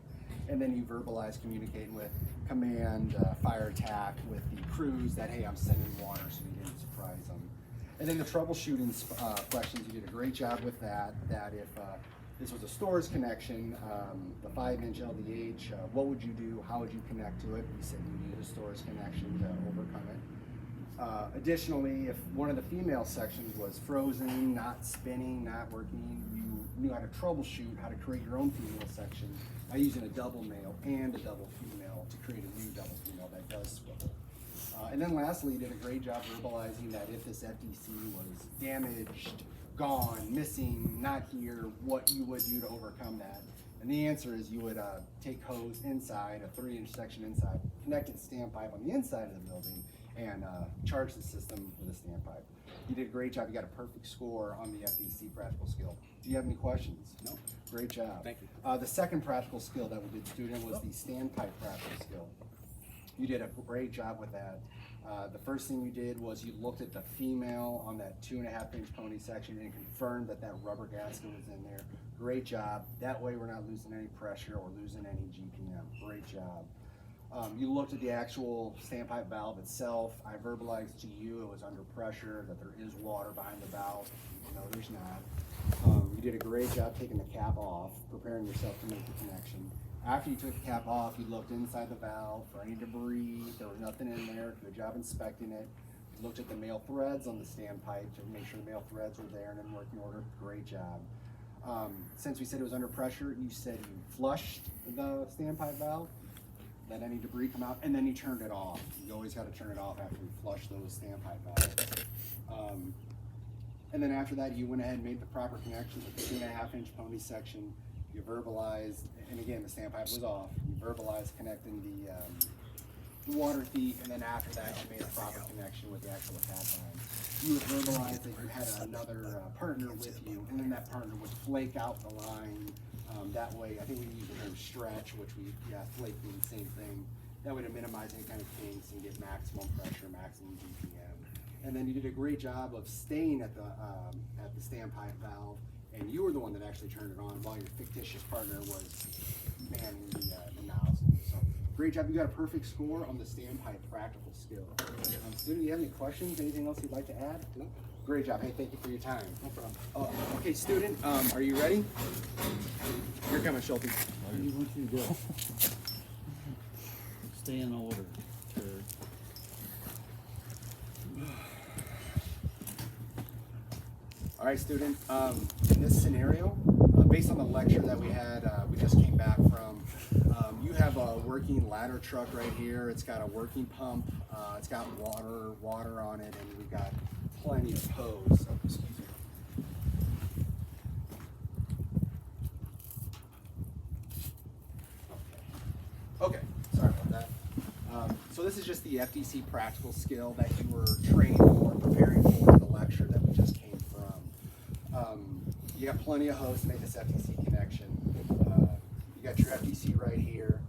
And then you verbalized communicating with command, fire attack with the crews that, hey, I'm sending water, so you didn't surprise them. And then the troubleshooting questions, you did a great job with that. That if this was a stores connection, the 5-inch LDH, what would you do? How would you connect to it? We said you need a stores connection to overcome it. Additionally, if one of the female sections was frozen, not spinning, not working, you knew how to troubleshoot how to create your own female section by using a double male and a double female to create a new double female that does swivel. And then lastly, you did a great job verbalizing that if this FDC was damaged, gone, missing, not here, what you would do to overcome that. And the answer is you would take hose inside, a 3-inch section inside, connect it to standpipe on the inside of the building, and charge the system with a standpipe. You did a great job. You got a perfect score on the FDC practical skill. Do you have any questions? No. Great job. Thank you. The second practical skill that we did, student, was the standpipe practical skill. You did a great job with that. The first thing you did was you looked at the female on that 2.5-inch pony section and confirmed that that rubber gasket was in there. Great job. That way we're not losing any pressure or losing any GPM. Great job. You looked at the actual standpipe valve itself. I verbalized to you it was under pressure, that there is water behind the valve. No, there's not. You did a great job taking the cap off, preparing yourself to make the connection. After you took the cap off, you looked inside the valve for any debris. There was nothing in there. Good job inspecting it. You looked at the male threads on the standpipe to make sure the male threads were there and in working order. Great job. Since we said it was under pressure, you said you flushed the standpipe valve, let any debris come out, and then you turned it off. You always got to turn it off after you flush those standpipe valves. And then after that, you went ahead and made the proper connections with the 2.5-inch pony section. You verbalized, and again, the standpipe was off. You verbalized connecting the water feet, and then after that, you made a proper connection with the actual cap line. You would verbalize that you had another partner with you, and then that partner would flake out the line. That way, I think we use the term stretch, which flake means the same thing. That way to minimize any kind of kinks and get maximum pressure, maximum GPM. And then you did a great job of staying at the standpipe valve, and you were the one that actually turned it on while your fictitious partner was manning the nozzle. So great job. You got a perfect score on the standpipe practical skill. Student, do you have any questions? Anything else you'd like to add? No. Great job. Hey, thank you for your time. No problem. Okay, student, are you ready? You're coming, Schulte. What do you want you to do? Stay in order, sir. All right, student. In this scenario, based on the lecture that we had, we just came back from, you have a working ladder truck right here. It's got a working pump. It's got water on it, and we've got plenty of hose. Oh, excuse me. Okay, sorry about that. So this is just the FDC practical skill that you were training for, preparing for the lecture that we just came from. You got plenty of hose to make this FDC connection. You got your FDC right here.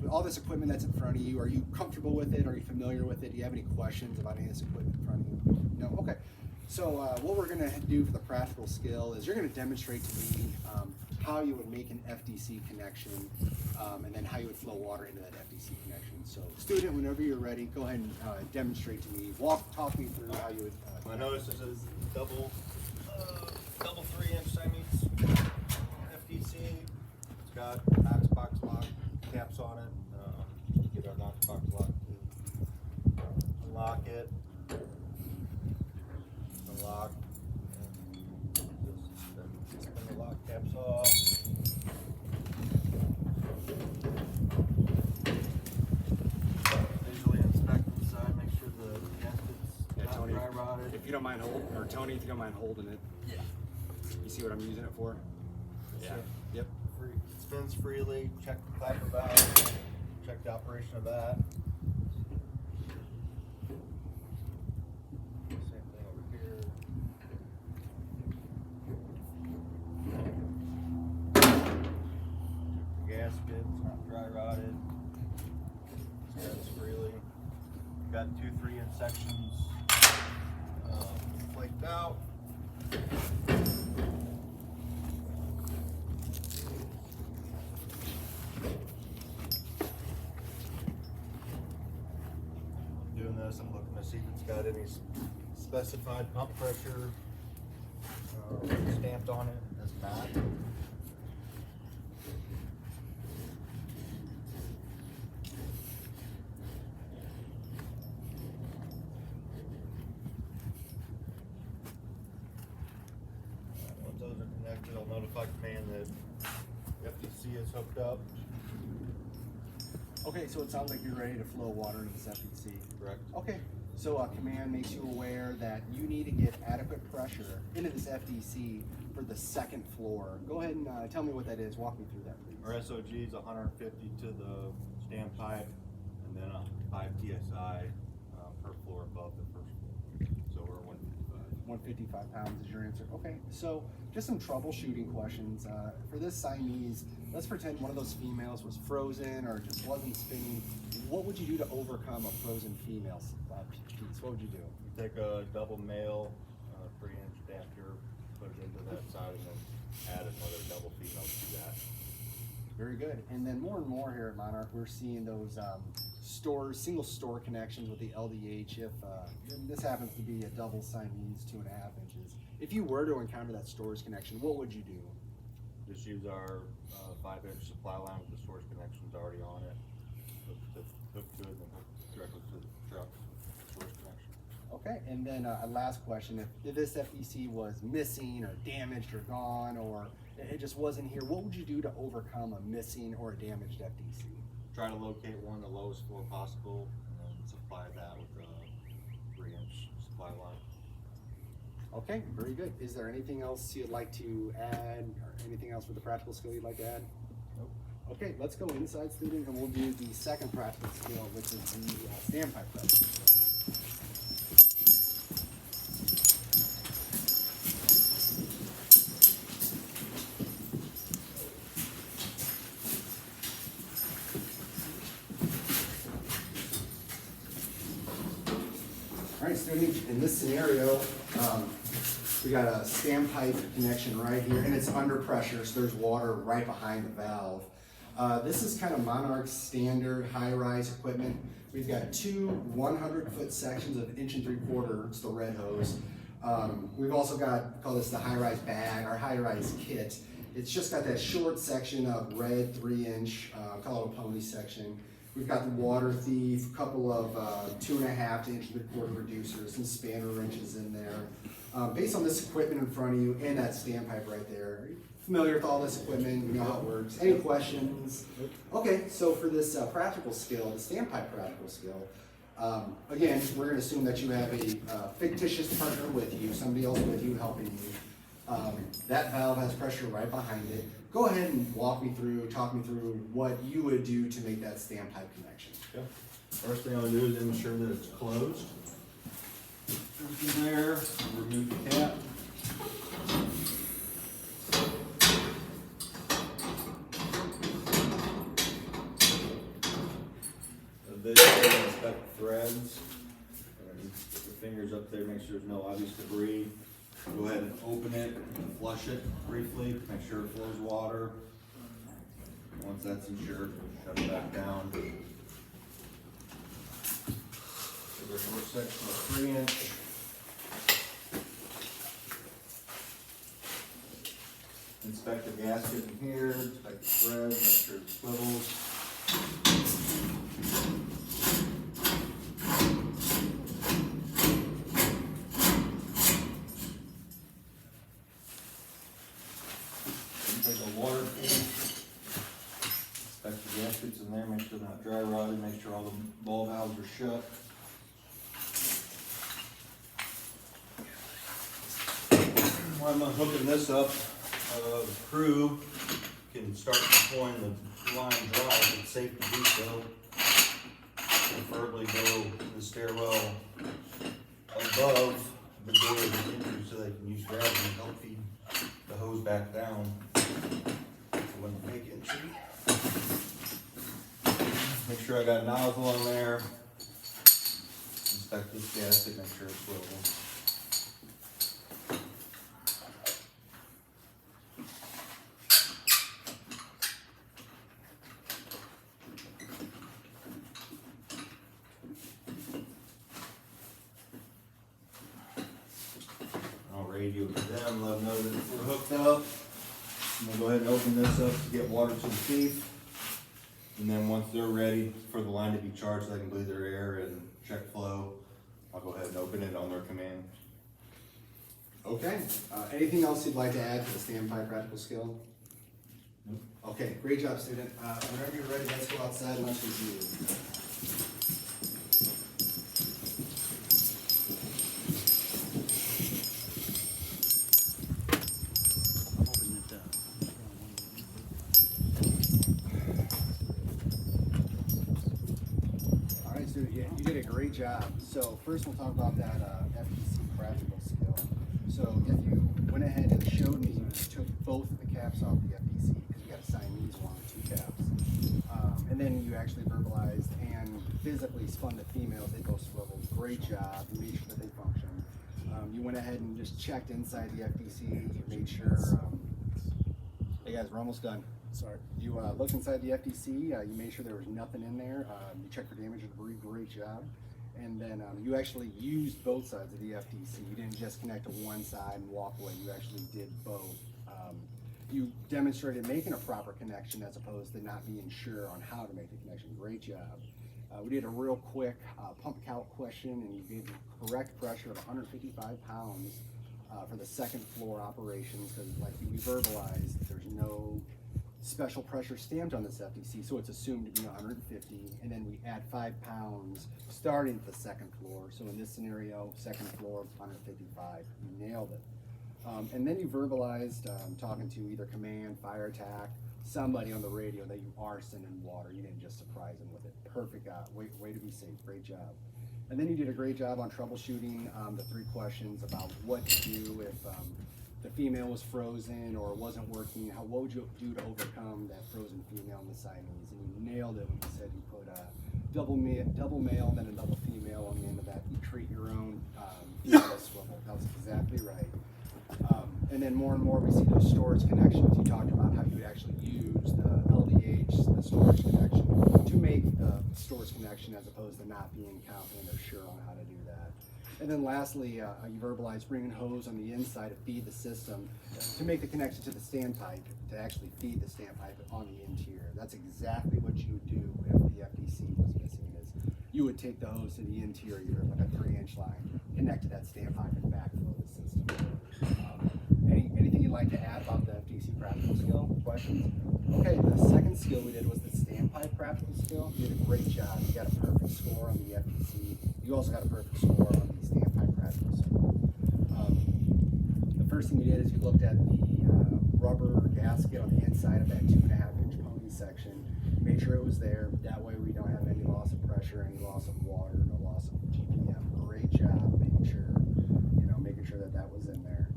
All this equipment that's in front of you, are you comfortable with it? Are you familiar with it? Do you have any questions about any of this equipment in front of you? No? Okay. So what we're gonna do for the practical skill is you're gonna demonstrate to me how you would make an FDC connection and then how you would flow water into that FDC connection. So student, whenever you're ready, go ahead and demonstrate to me. Talk me through how you would. I noticed this is double 3-inch Siamese FDC. It's got Knox box lock caps on it. Get our Knox box lock to unlock it. Unlock. Just spin the lock caps off. Visually inspect inside, make sure the gasket's not dry rotted. If you don't mind holding, or Tony, if you don't mind holding it. Yeah. You see what I'm using it for? Yeah. Yep. It spins freely. Check the clapper valve. Check the operation of that. Same thing over here. The gasket, it's not dry rotted. Spins freely. Got 2 3-inch sections flaked out. Doing this, I'm looking to see if it's got any specified pump pressure stamped on it. It does not. Once those are connected, I'll notify command that FDC is hooked up. Okay, so it sounds like you're ready to flow water into this FDC. Correct. Okay, so command makes you aware that you need to get adequate pressure into this FDC for the second floor. Go ahead and tell me what that is. Walk me through that, please. Our SOG is 150 to the standpipe, and then a 5 PSI per floor above the first floor. So we're 155. 155 pounds is your answer. Okay, so just some troubleshooting questions. For this Siamese, let's pretend one of those females was frozen or just wasn't spinning. What would you do to overcome a frozen female piece? What would you do? You take a double male 3-inch adapter, put it into that side, and then add another double female to that. Very good. And then more and more here at Monarch, we're seeing those stores, single store connections with the LDH. If this happens to be a double Siamese 2.5 inches, if you were to encounter that stores connection, what would you do? Just use our 5-inch supply line with the source connections already on it. Hook to it and hook directly to the truck, source connection. Okay, and then a last question. If this FDC was missing or damaged or gone, or it just wasn't here, what would you do to overcome a missing or a damaged FDC? Try to locate one the lowest floor possible and then supply that with a 3-inch supply line. Okay, very good. Is there anything else you'd like to add, or anything else with the practical skill you'd like to add? Nope. Okay, let's go inside, student, and we'll do the second practical skill, which is the standpipe practical skill. All right, student, in this scenario, we got a standpipe connection right here, and it's under pressure, so there's water right behind the valve. This is kind of Monarch's standard high-rise equipment. We've got two 100-foot sections of 1 3/4, it's the red hose. We've also got, call this the high-rise bag, our high-rise kit. It's just got that short section of red 3-inch, call it a pony section. We've got the water thief, a couple of 2.5 to 1 3/4 reducers, some spanner wrenches in there. Based on this equipment in front of you and that standpipe right there, are you familiar with all this equipment? You know how it works? Any questions? Okay, so for this practical skill, the standpipe practical skill, again, we're going to assume that you have a fictitious partner with you, somebody else with you helping you. That valve has pressure right behind it. Go ahead and talk me through what you would do to make that standpipe connection. Okay. First thing I'll do is ensure that it's closed. Everything there, remove the cap. Visually inspect threads. Get your fingers up there, make sure there's no obvious debris. Go ahead and open it, flush it briefly, make sure it flows water. Once that's ensured, shut it back down. Take our short section of 3-inch. Inspect the gasket in here, inspect the thread, make sure it swivels. Take a water tank, inspect the gaskets in there, make sure they're not dry rotted, make sure all the ball valves are shut. While I'm hooking this up, the crew can start deploying the line dry if it's safe to do so. Preferably go the stairwell above the door of the entry so they can use gravity to help feed the hose back down to when the fake entry. Make sure I got nozzle on there. Inspect this gasket, make sure it's level. Radio to them, let them know that we're hooked up. I'm gonna go ahead and open this up to get water to the thief. And then once they're ready for the line to be charged, they can bleed their air and check flow. I'll go ahead and open it on their command. Okay, anything else you'd like to add to the standpipe practical skill? Nope. Okay, great job, student. Whenever you're ready, let's go outside and let's review. You did a great job. So first we'll talk about that FDC practical skill. So if you went ahead and showed me, you took both of the caps off the FDC, because you got a Siamese one with 2 caps. And then you actually verbalized and physically spun the females, they both swiveled. Great job, you made sure that they functioned. You went ahead and just checked inside the FDC, you made sure, hey guys, we're almost done. Sorry. You looked inside the FTC, you made sure there was nothing in there, you checked for damage or debris, great job. And then you actually used both sides of the FTC. You didn't just connect to one side and walk away, you actually did both. You demonstrated making a proper connection as opposed to not being sure on how to make the connection, great job. We did a real quick pump count question and you gave the correct pressure of 155 pounds for the second floor operations, because like we verbalized, there's no special pressure stamped on this FTC, so it's assumed to be 150, and then we add 5 pounds starting at the second floor. So in this scenario, second floor, 155, you nailed it. And then you verbalized, talking to either command, fire attack, somebody on the radio that you are sending water. You didn't just surprise them with it. Perfect, way to be safe, great job. And then you did a great job on troubleshooting the 3 questions about what to do if the female was frozen or wasn't working. What would you do to overcome that frozen female in the Siamese? And you nailed it when you said you put a double male and then a double female on the end of that. You treat your own female swivel. That was exactly right. And then more and more we see those storage connections. You talked about how you would actually use the LDH, the storage connection, to make the storage connection as opposed to not being confident or sure on how to do that. And then lastly, you verbalized bringing hose on the inside to feed the system to make the connection to the standpipe, to actually feed the standpipe on the interior. That's exactly what you would do if the FTC was missing, is you would take the hose to the interior, like a 3-inch line, connect to that standpipe and backflow the system. Anything you'd like to add about the FTC practical skill questions? Okay, the second skill we did was the standpipe practical skill. You did a great job. You got a perfect score on the FTC. You also got a perfect score on the standpipe practical skill. The first thing you did is you looked at the rubber gasket on the inside of that 2.5-inch pony section. Made sure it was there. That way we don't have any loss of pressure, any loss of water, no loss of GPM. Great job making sure that was in there.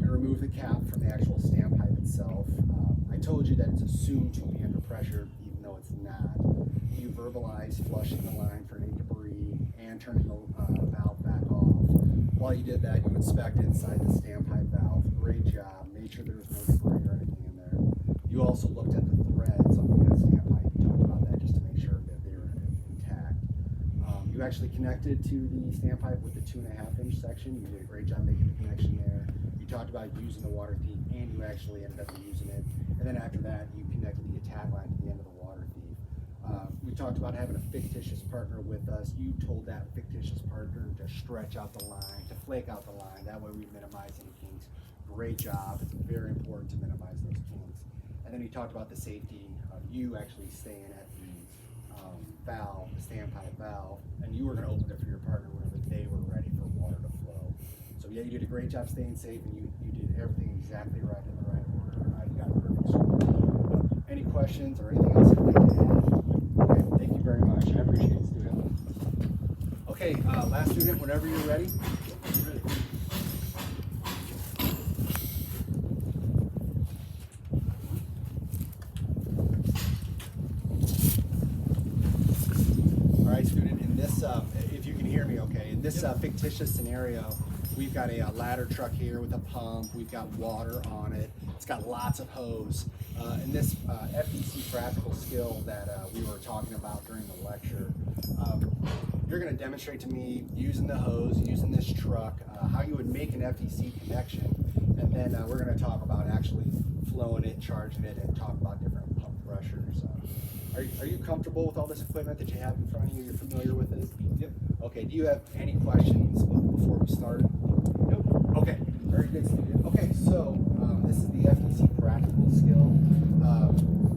You remove the cap from the actual standpipe itself. I told you that it's assumed to be under pressure, even though it's not. You verbalized flushing the line for any debris and turning the valve back off. While you did that, you inspect inside the standpipe valve. Great job. Made sure there was no debris or anything in there. You also looked at the threads on the standpipe. You talked about that just to make sure that they were intact. You actually connected to the standpipe with the 2.5-inch section. You did a great job making the connection there. You talked about using the water thief, and you actually ended up using it. And then after that, you connected the attack line to the end of the water thief. We talked about having a fictitious partner with us. You told that fictitious partner to stretch out the line, to flake out the line. That way we minimize any kinks. Great job. It's very important to minimize those kinks. And then you talked about the safety of you actually staying at the valve, the standpipe valve, and you were going to open it for your partner whenever they were ready for water to flow. So yeah, you did a great job staying safe, and you did everything exactly right in the right order. You got a perfect score. Any questions or anything else you'd like to add? Okay, thank you very much. I appreciate it, student. Okay, last student, whenever you're ready. All right, student, in this, if you can hear me okay, in this fictitious scenario, we've got a ladder truck here with a pump. We've got water on it. It's got lots of hose. In this FTC practical skill that we were talking about during the lecture, you're going to demonstrate to me using the hose, using this truck, how you would make an FTC connection, and then we're going to talk about actually flowing it, charging it, and talk about different pump pressures. Are you comfortable with all this equipment that you have in front of you? You're familiar with it? Yep. Okay, do you have any questions before we start? Nope. Okay, very good, student. Okay, so this is the FTC practical skill.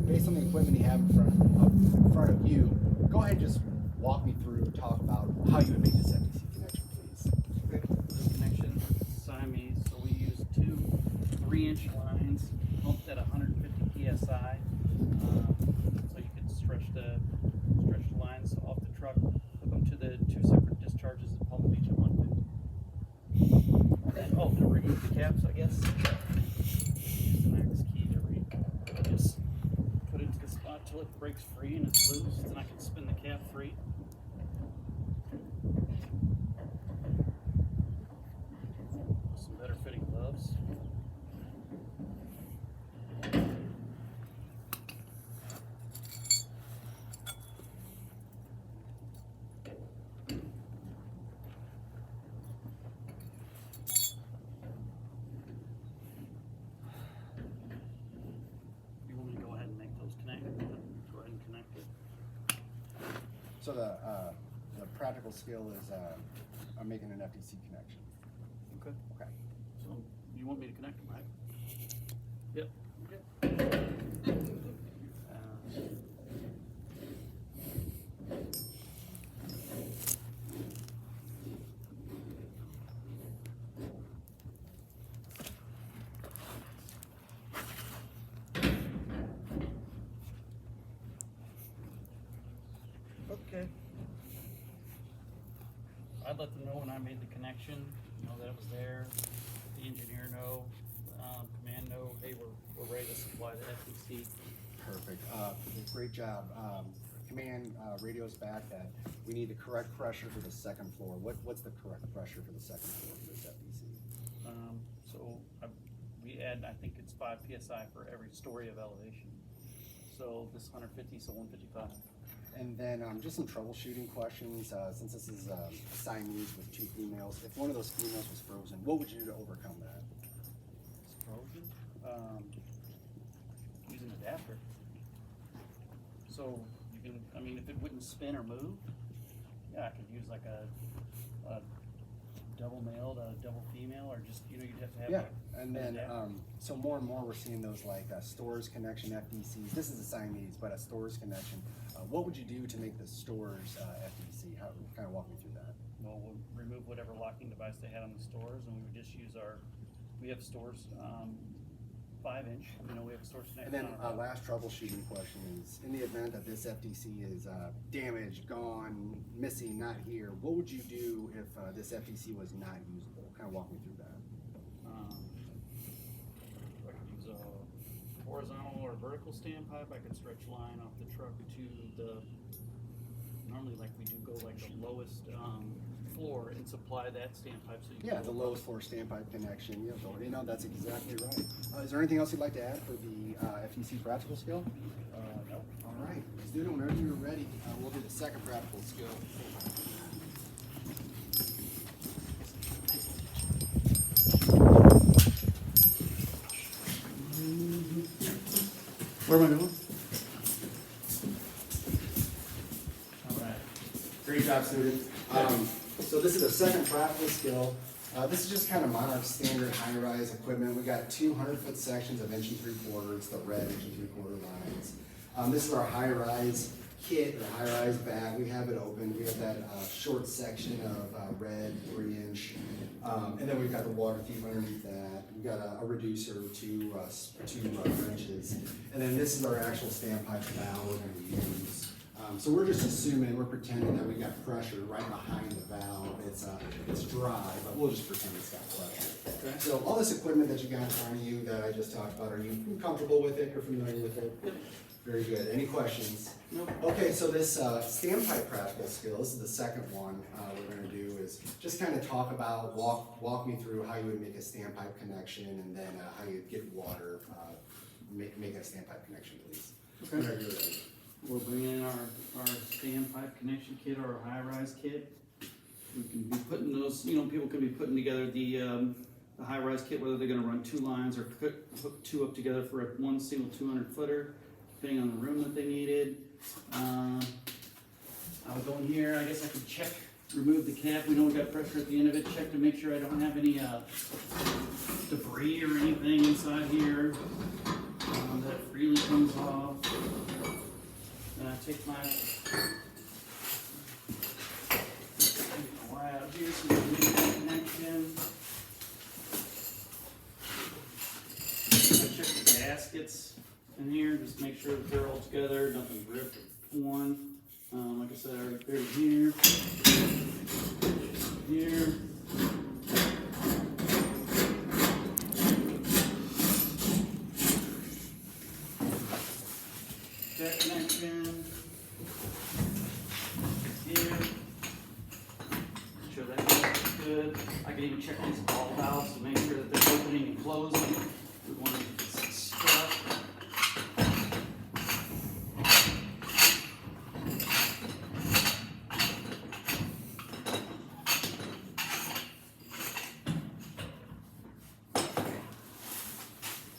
Based on the equipment you have in front of you, go ahead and just walk me through, talk about how you would make this FTC connection, please. Okay, this connection, Siamese, so we use 2 3-inch lines pumped at 150 psi. So you could stretch the lines off the truck, hook them to the 2 separate discharges and pump them each at 150. And then, remove the caps, I guess. Use the max key to just put it to the spot till it breaks free and it's loose. Then I can spin the cap free. Some better fitting gloves. So the practical skill is I'm making an FTC connection. Okay. Okay. So you want me to connect them, right? Yep. Okay. Okay. I'd let them know when I made the connection, you know, that it was there, the engineer know, command know, hey, we're ready to supply the FTC. Perfect. Great job. Command radios back that we need the correct pressure for the second floor. What's the correct pressure for the second floor for this FTC? So we add, I think it's 5 PSI for every story of elevation. So this 150, so 155. And then just some troubleshooting questions. Since this is a Siamese with 2 females, if one of those females was frozen, what would you do to overcome that? It's frozen. Use an adapter. So you can, I mean, if it wouldn't spin or move, yeah, I could use like a double male to double female, or just, you know, you'd have to have. Yeah, and then so more and more we're seeing those like stores connection FDCs. This is a Siamese, but a stores connection. What would you do to make the stores FDC? How kind of walk me through that? Well, we'll remove whatever locking device they had on the stores, and we would just use we have stores, 5-inch, you know, we have a source And connection. then last troubleshooting question is, in the event that this FTC is damaged, gone, missing, not here, what would you do if this FTC was not usable? Kind of walk me through that. I could use a horizontal or vertical standpipe. I could stretch line off the truck to normally like we do go like the lowest floor and supply that standpipe. So you Yeah, can the lowest floor standpipe connection. Yeah, you know, that's exactly right. Is there anything else you'd like to add for the FTC practical skill? No. All right, let's do it whenever you're ready. We'll do the second practical skill. Where am I going? All right. Great job, student. So this is the second practical skill. This is just kind of Monarch standard high-rise equipment. We got 200-foot sections of 1 3/4. It's the red 1 3/4 lines. This is our high-rise kit or high-rise bag. We have it open. We have that short section of red 3-inch, and then we've got the water thief underneath that. We've got a reducer, two wrenches, and then this is our actual standpipe valve we're going to use. So we're just assuming, we're pretending that we got pressure right behind the valve. It's dry, but we'll just pretend it's got pressure. Okay. So all this equipment that you got in front of you that I just talked about, are you comfortable with it? You're familiar with it? Yep. Very good. Any questions? Nope. Okay, so this standpipe practical skill, this is the second one we're going to do, is just kind of talk about, walk me through how you would make a standpipe connection, and then how you'd get water, make a standpipe connection, please. Okay. Whenever you're ready. We'll bring in our standpipe connection kit or our high-rise kit. We can be putting those, you know, people can be putting together the high-rise kit, whether they're gonna run 2 lines or hook 2 up together for one single 200-footer, depending on the room that they needed. I would go in here, I guess I could check, remove the cap, we know we got pressure at the end of it, check to make sure I don't have any debris or anything inside here that freely comes off. And I take my wire out here so we can make that connection. I check the gaskets in here, just make sure that they're all together, nothing's ripped or torn. Like I said, I already buried here. Here. That connection. Here. Make sure that is good. I can even check these ball valves to make sure that they're opening and closing. We want to get stuck.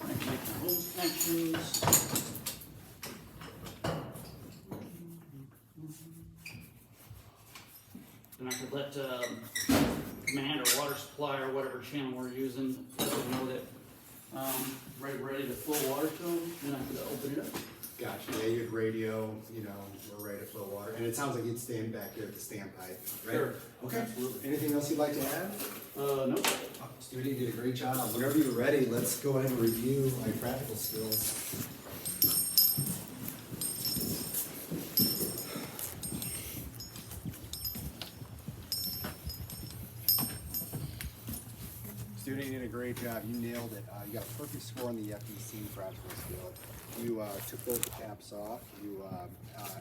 I can make the hose connections. I could let command or water supply or whatever channel we're using, let them know that ready to flow water to them, then I could open it up. Gotcha. Yeah, you had radio, you know, we're ready to flow water. And it sounds like you'd stand back here at the standpipe, right? Sure. Okay. Absolutely. Anything else you'd like to add? No. Stuart, you did a great job. Whenever you're ready, let's go ahead and review my practical skills. Student, you did a great job. You nailed it. You got a perfect score on the FEC practical skill. You took both the caps off. You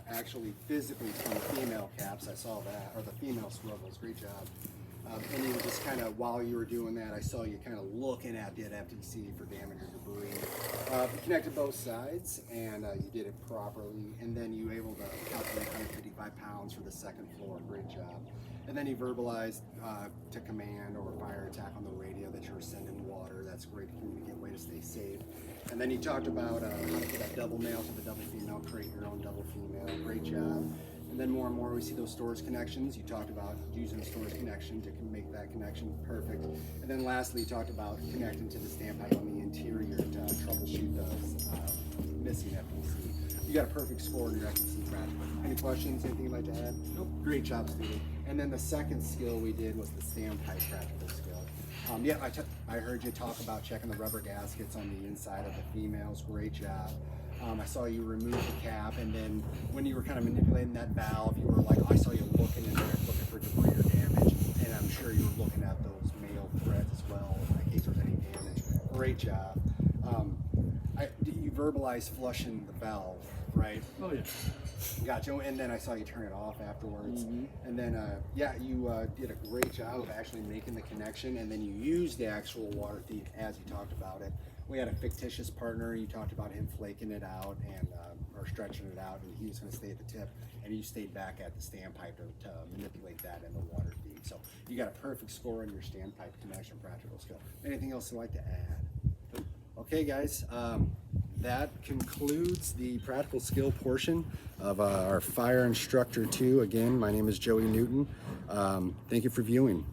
actually physically from the female caps, I saw that, or the female swivels. Great job. And you just kind of, while you were doing that, I saw you kind of looking at the FTC for damage or debris. You connected both sides, and you did it properly. And then you were able to calculate 155 pounds for the second floor. Great job. And then you verbalized to command or fire attack on the radio that you were sending water. That's great to communicate, way to stay safe. And then you talked about how to put that double male to the double female, create your own double female. Great job. And then more and more we see those stores connections. You talked about using the stores connection to make that connection perfect. And then lastly, you talked about connecting to the standpipe on the interior to troubleshoot the missing FEC. You got a perfect score in your FEC practical. Any questions? Anything you'd like to add? Nope. Great job, student. And then the second skill we did was the standpipe practical skill. Yeah, I heard you talk about checking the rubber gaskets on the inside of the females. Great job. I saw you remove the cap, and then when you were kind of manipulating that valve, you were like, I saw you looking in there, looking for debris or damage, and I'm sure you were looking at those male threads as well, in case there's any damage. Great job. You verbalized flushing the valve, right? Oh, yeah. Gotcha. And then I saw you turn it off afterwards. And then, yeah, you did a great job of actually making the connection, and then you used the actual water feed as you talked about it. We had a fictitious partner. You talked about him flaking it out and or stretching it out, and he was going to stay at the tip, and you stayed back at the standpipe to manipulate that in the water feed. So you got a perfect score on your standpipe connection practical skill. Anything else you'd like to add? Okay, guys. That concludes the practical skill portion of our Fire Instructor 2. Again, my name is Joey Newton. Thank you for viewing.